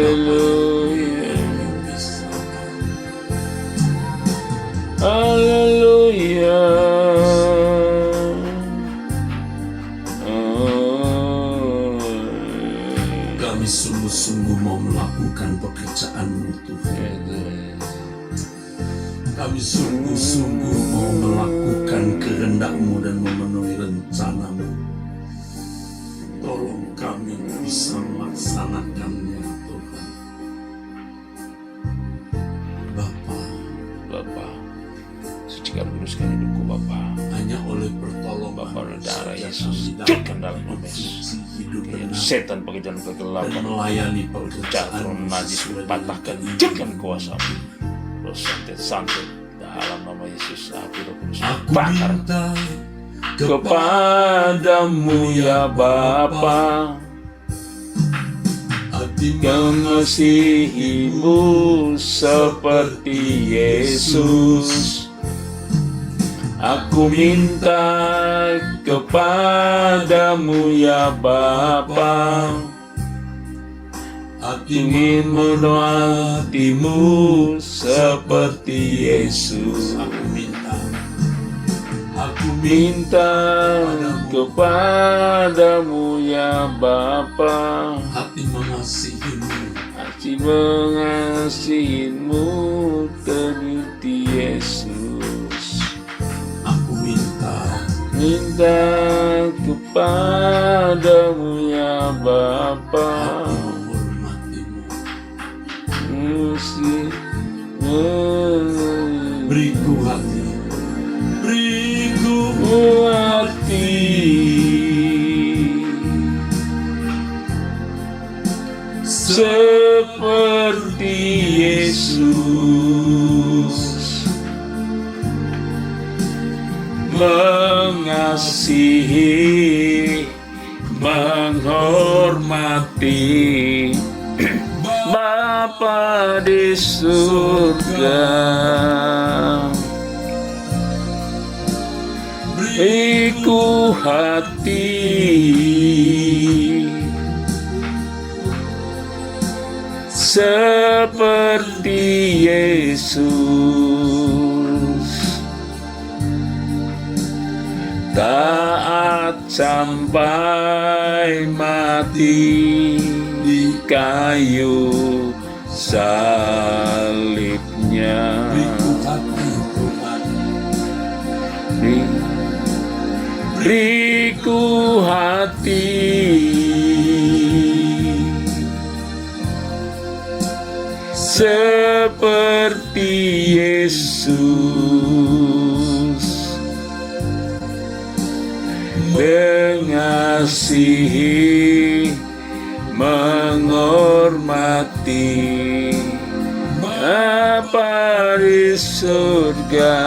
Haleluya. Haleluya. kami sungguh-sungguh mau melakukan pekerjaan-Mu Tuhan. Kami sungguh-sungguh mau melakukan kehendak-Mu dan memenuhi rencana-Mu. Tolong kami bisa melaksanakannya Tuhan. Bapa, Bapa, sucikan kuduskan hidupku Bapa. hanya hanya oleh pertolongan Bapa dan darah saja Yesus, kami cutkan dapat dalam nama Yesus. berfungsi hidup Kemudian benar setan pekerjaan dan kegelapan, melayani jatuh pekerjaan najis, patahkan, cutkan kuasamu. Terus santet dalam nama Yesus, api Roh Kudus Aku bakar minta kepadamu ya Bapa, hati mengasihimu seperti Yesus. Aku minta kepadamu ya Bapa, ingin menaatimu seperti Yesus. Aku Minta kepadamu ya Bapa, hati mengasihimu hati mengasihimu seperti Yesus. Aku Minta kepadamu ya Bapa, menghormatimu. mesti Beriku hati, beriku hati seperti Yesus, mengasihi, menghormati Bapa di surga. Beriku hati seperti Yesus, taat sampai mati di kayu salibnya. beriku hati Tuhan, Beriku hati seperti Yesus, mengasihi, menghormati Bapa di surga.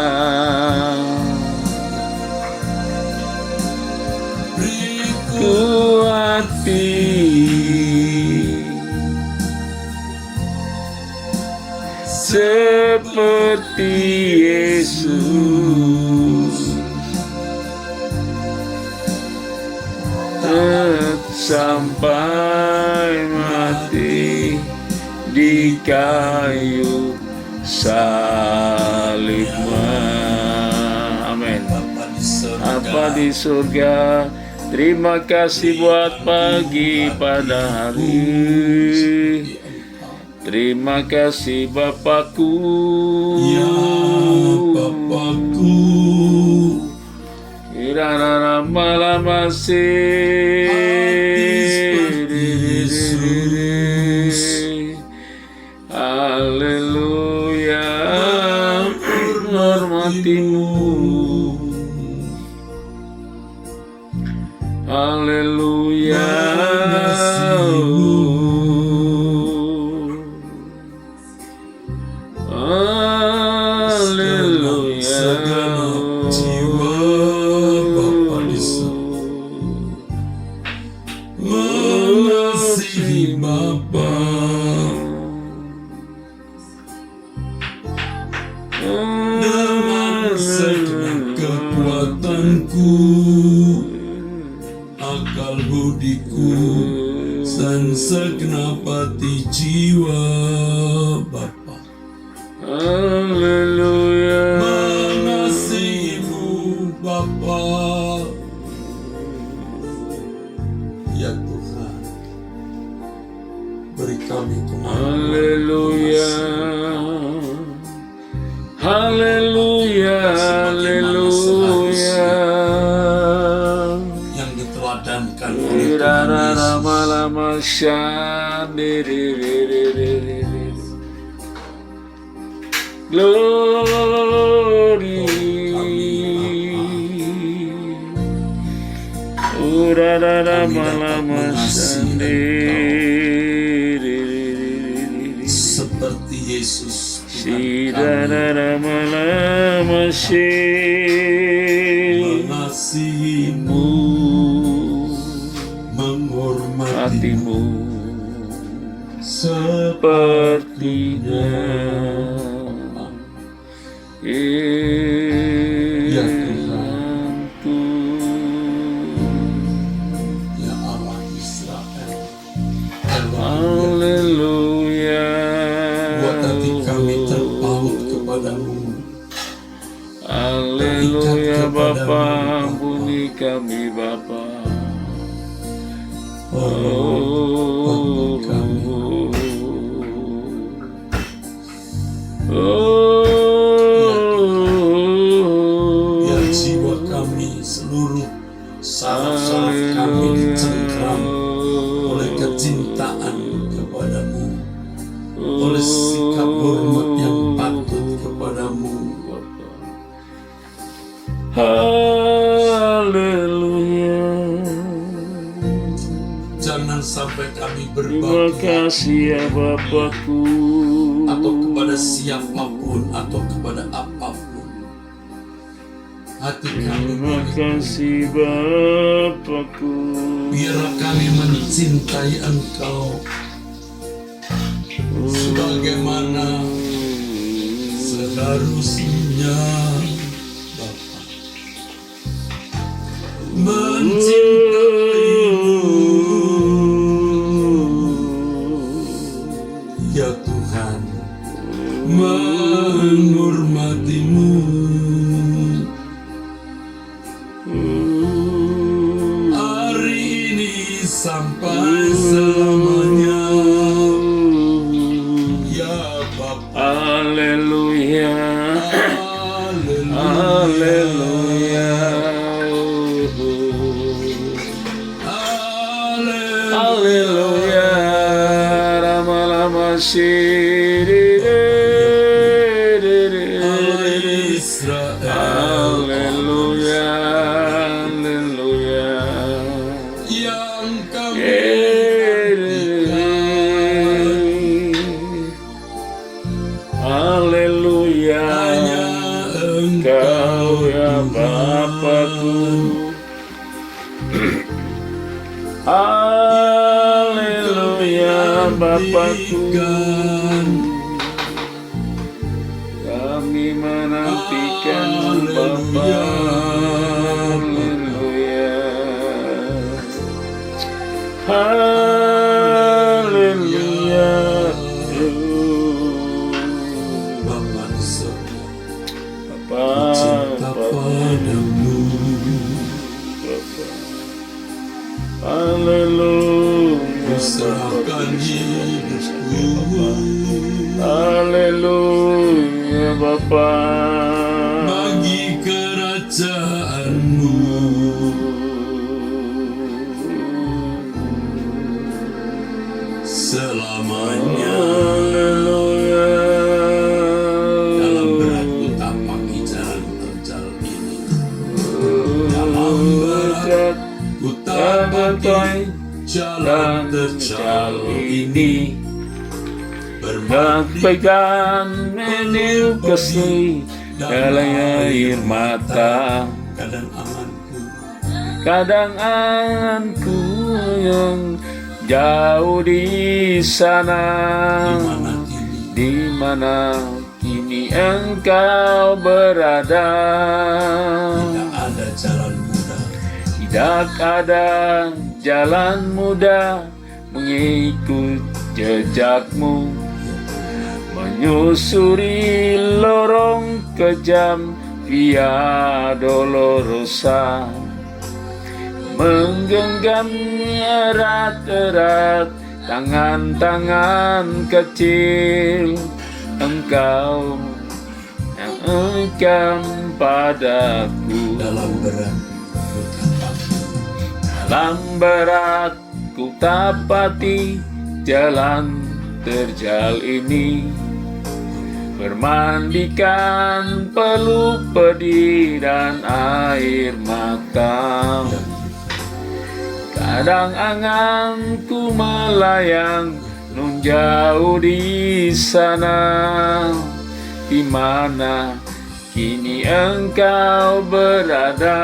Beriku hati seperti Yesus, sampai mati di kayu salibnya. Amin. Bapa di surga, terima kasih buat pagi pada hari. Terima kasih Bapakku, ya Bapakku, irana lama Yesus. Haleluya, hormatimu. Haleluya, haleluya. Segenap jiwa Bapa di surga mengasihi Bapa. Dengan segenap kekuatanku, akal budiku, dan segenap hati jiwa Bapa Haleluya, mengasihimu Bapa. Ya Tuhan, beri kami kemampuan. haleluya, haleluya, haleluya. Yang diteladankan oleh Tuhan Irana Yesus. lama-lama glory. kami dapat mengasihi Engkau seperti Yesus Tuhan kami mengasihimu, menghormatimu sepertinya. Ya Tuhan, ya Allah Israel, Haleluya. buat hati kami terpaut kepadamu. Haleluya Bapa, ampuni kami Bapa. Biar jiwa kami, seluruh saraf-saraf kami dicengkram oleh kecintaan kepadamu, oleh sikap hormat yang patut kepadamu. Haleluya. Jangan sampai kami Terima berbakti kasih ya Bapakku. atau kepada siapapun atau kepada apapun. Hati kami Terima boleh kasih Bapakku. biarlah kami mencintai Engkau sebagaimana seharusnya Bapa mencintaimu, ya Tuhan, menghormatimu. Hari ini sampai selamanya, ya Bapa. Haleluya. Haleluya. Haleluya. Rama-rama Israel, Haleluya. Haleluya. yang kami Haleluya. hanya Engkau ya Bapakku. Haleluya Bapakku. Kami menantikan Bapa. Haleluya. Haleluya. Bapa di surga, Bapa. cinta padamu. Haleluya. Serahkan hidupku, Haleluya Bapa. bagi kerajaanmu. Selamanya Haleluya. dalam beratku tapaki jalan terjal ini, dalam beratku tapaki jalan terjal ini, Berpegang meniup kasih dalam air mata. kadang anganku Kadang anganku yang jauh di sana, di mana di mana kini kini engkau berada. tidak ada jalan mudah, Tidak ada jalan mudah mengikut jejakmu, menyusuri lorong kejam via dolorosa, menggenggam erat-erat tangan-tangan kecil engkau yang engkau padaku. Dalam berat ku tapati jalan terjal ini, bermandikan peluk pedih dan air mata. Kadang anganku melayang nun jauh di sana, di mana kini engkau berada.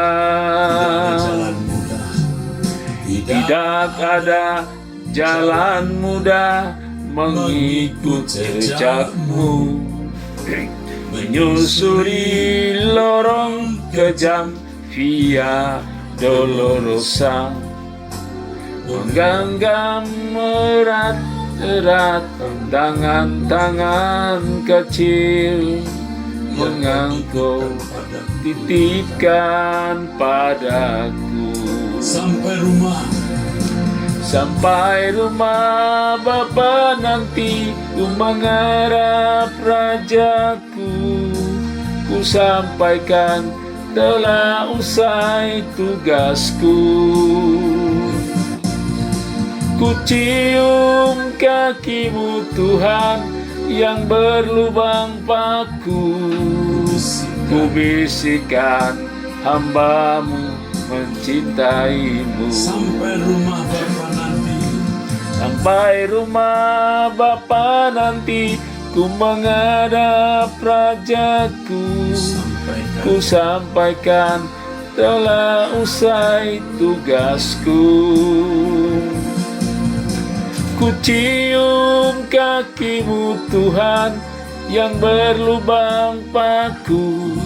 Tidak ada jalan mudah mengikut jejakmu, menyusuri lorong kejam via dolorosa, menggenggam erat-erat tangan-tangan kecil, mengangkut titipkan padaku. Sampai rumah Bapa nanti ku mengharap rajaku, ku sampaikan telah usai tugasku. Ku cium kakimu Tuhan yang berlubang paku, ku bisikan hamba-Mu mencintaimu. Sampai rumah Bapa nanti ku menghadap rajaku, ku sampaikan telah usai tugasku. Ku cium kakimu Tuhan yang berlubang paku,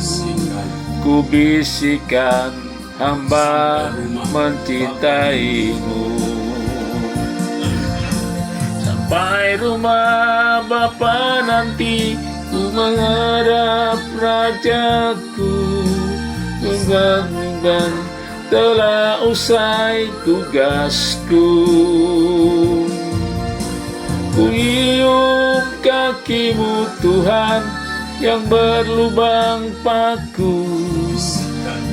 ku bisikan hamba mencintaimu. Sampai rumah Bapa nanti ku menghadap rajaku, dan telah usai tugasku. Ku cium kakimu Tuhan yang berlubang paku,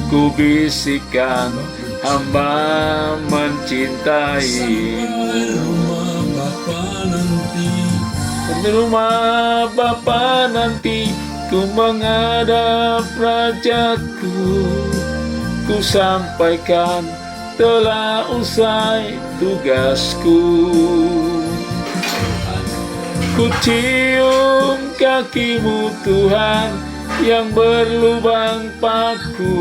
ku bisikan hamba mencintaimu. Di rumah Bapa nanti ku menghadap rajaku, ku sampaikan telah usai tugasku. Ku cium kakimu Tuhan yang berlubang paku,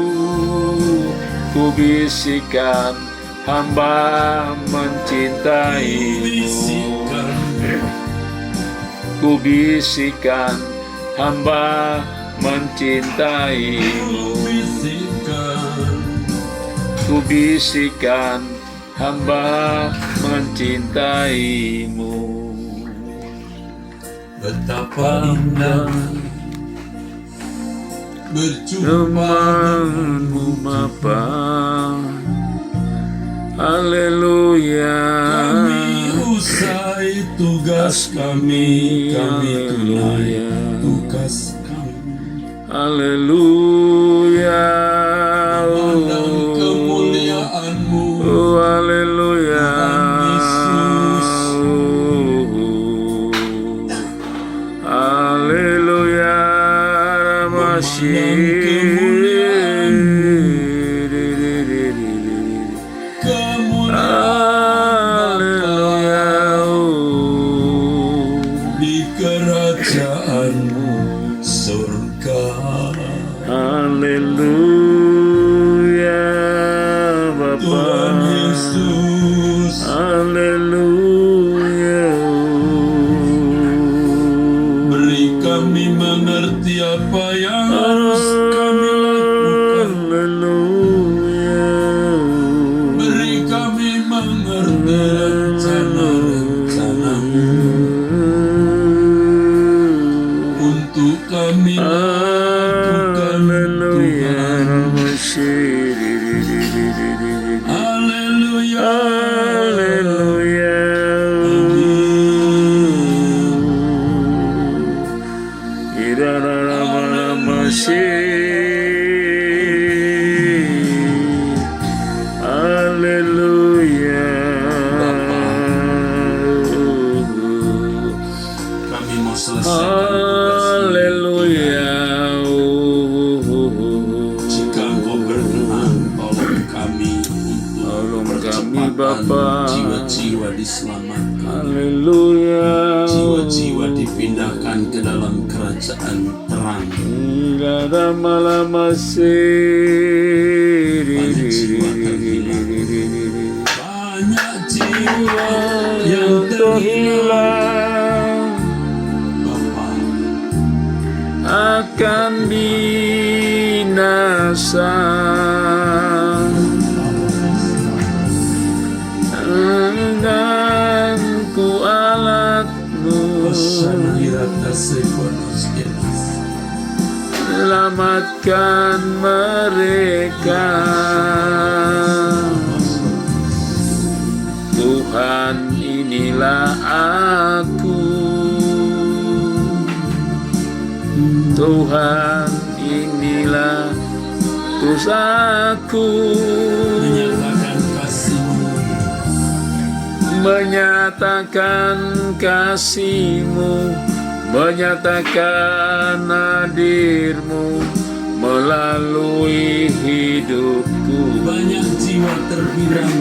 ku bisikan hamba mencintaimu. Ku bisikan hamba mencintaimu. Ku bisikan hamba mencintaimu. Betapa indah Firman-Mu Bapa, haleluya. Kami usai tugas kami tunai tugas kami. Haleluya. Memandang kemuliaan-Mu, Oh, haleluya. Haleluya. di kerajaan-Mu surga. Haleluya Bapa. Tuhan Yesus, Haleluya. beri kami mengerti apa yang harus kami lakukan. Haleluya. Beri kami mengerti rencana-rencana-Mu untuk kami lakukan, Tuhan. Haleluya. Haleluya. Haleluya. Kami mau selesaikan tugas ini. Haleluya. Jika Engkau berkenan, tolong kami untuk Tolong kami percepatan Bapa. jiwa-jiwa diselamatkan, Haleluya. jiwa-jiwa dipindahkan ke dalam kerajaan terang. Lama-lama Banyak jiwa terhilang, banyak jiwa yang terhilang, Bapa, akan binasa. Dan ku alatmu, Pesanirata sekonos enas, selamatkan mereka. Tuhan, inilah aku. Tuhan, inilah dosaku. menyatakan kasih-Mu, Menyatakan kasih-Mu, menyatakan hadir-Mu melalui hidupku. banyak jiwa terhilang,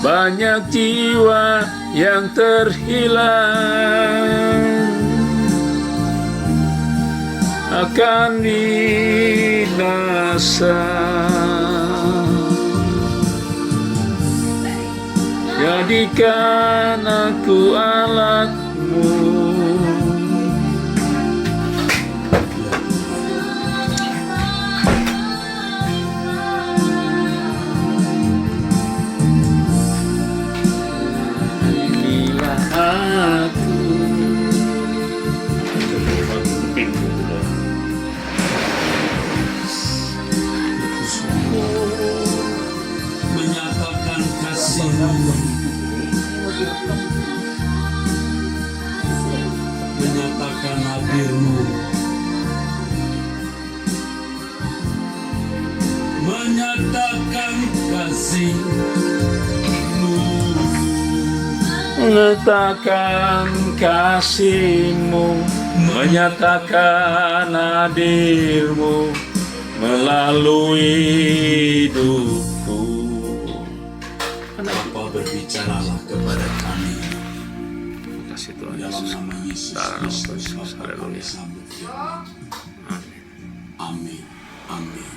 Banyak jiwa yang terhilang, akan binasa. Jadikan aku alat-Mu. Inilah aku. Pintu sudah. menyatakan kasih-Mu, menyatakan hadir-Mu, menyatakan kasih-Mu, Menyatakan kasih-Mu, menyatakan hadir-Mu melalui hidupku. Bapa, berbicaralah kepada kami Terima kasih Tuhan dalam Yesus. nama Yesus Dalam nama Kristus. Yesus. Bapa, kami Haleluya. sambut firman. Amin. Amin.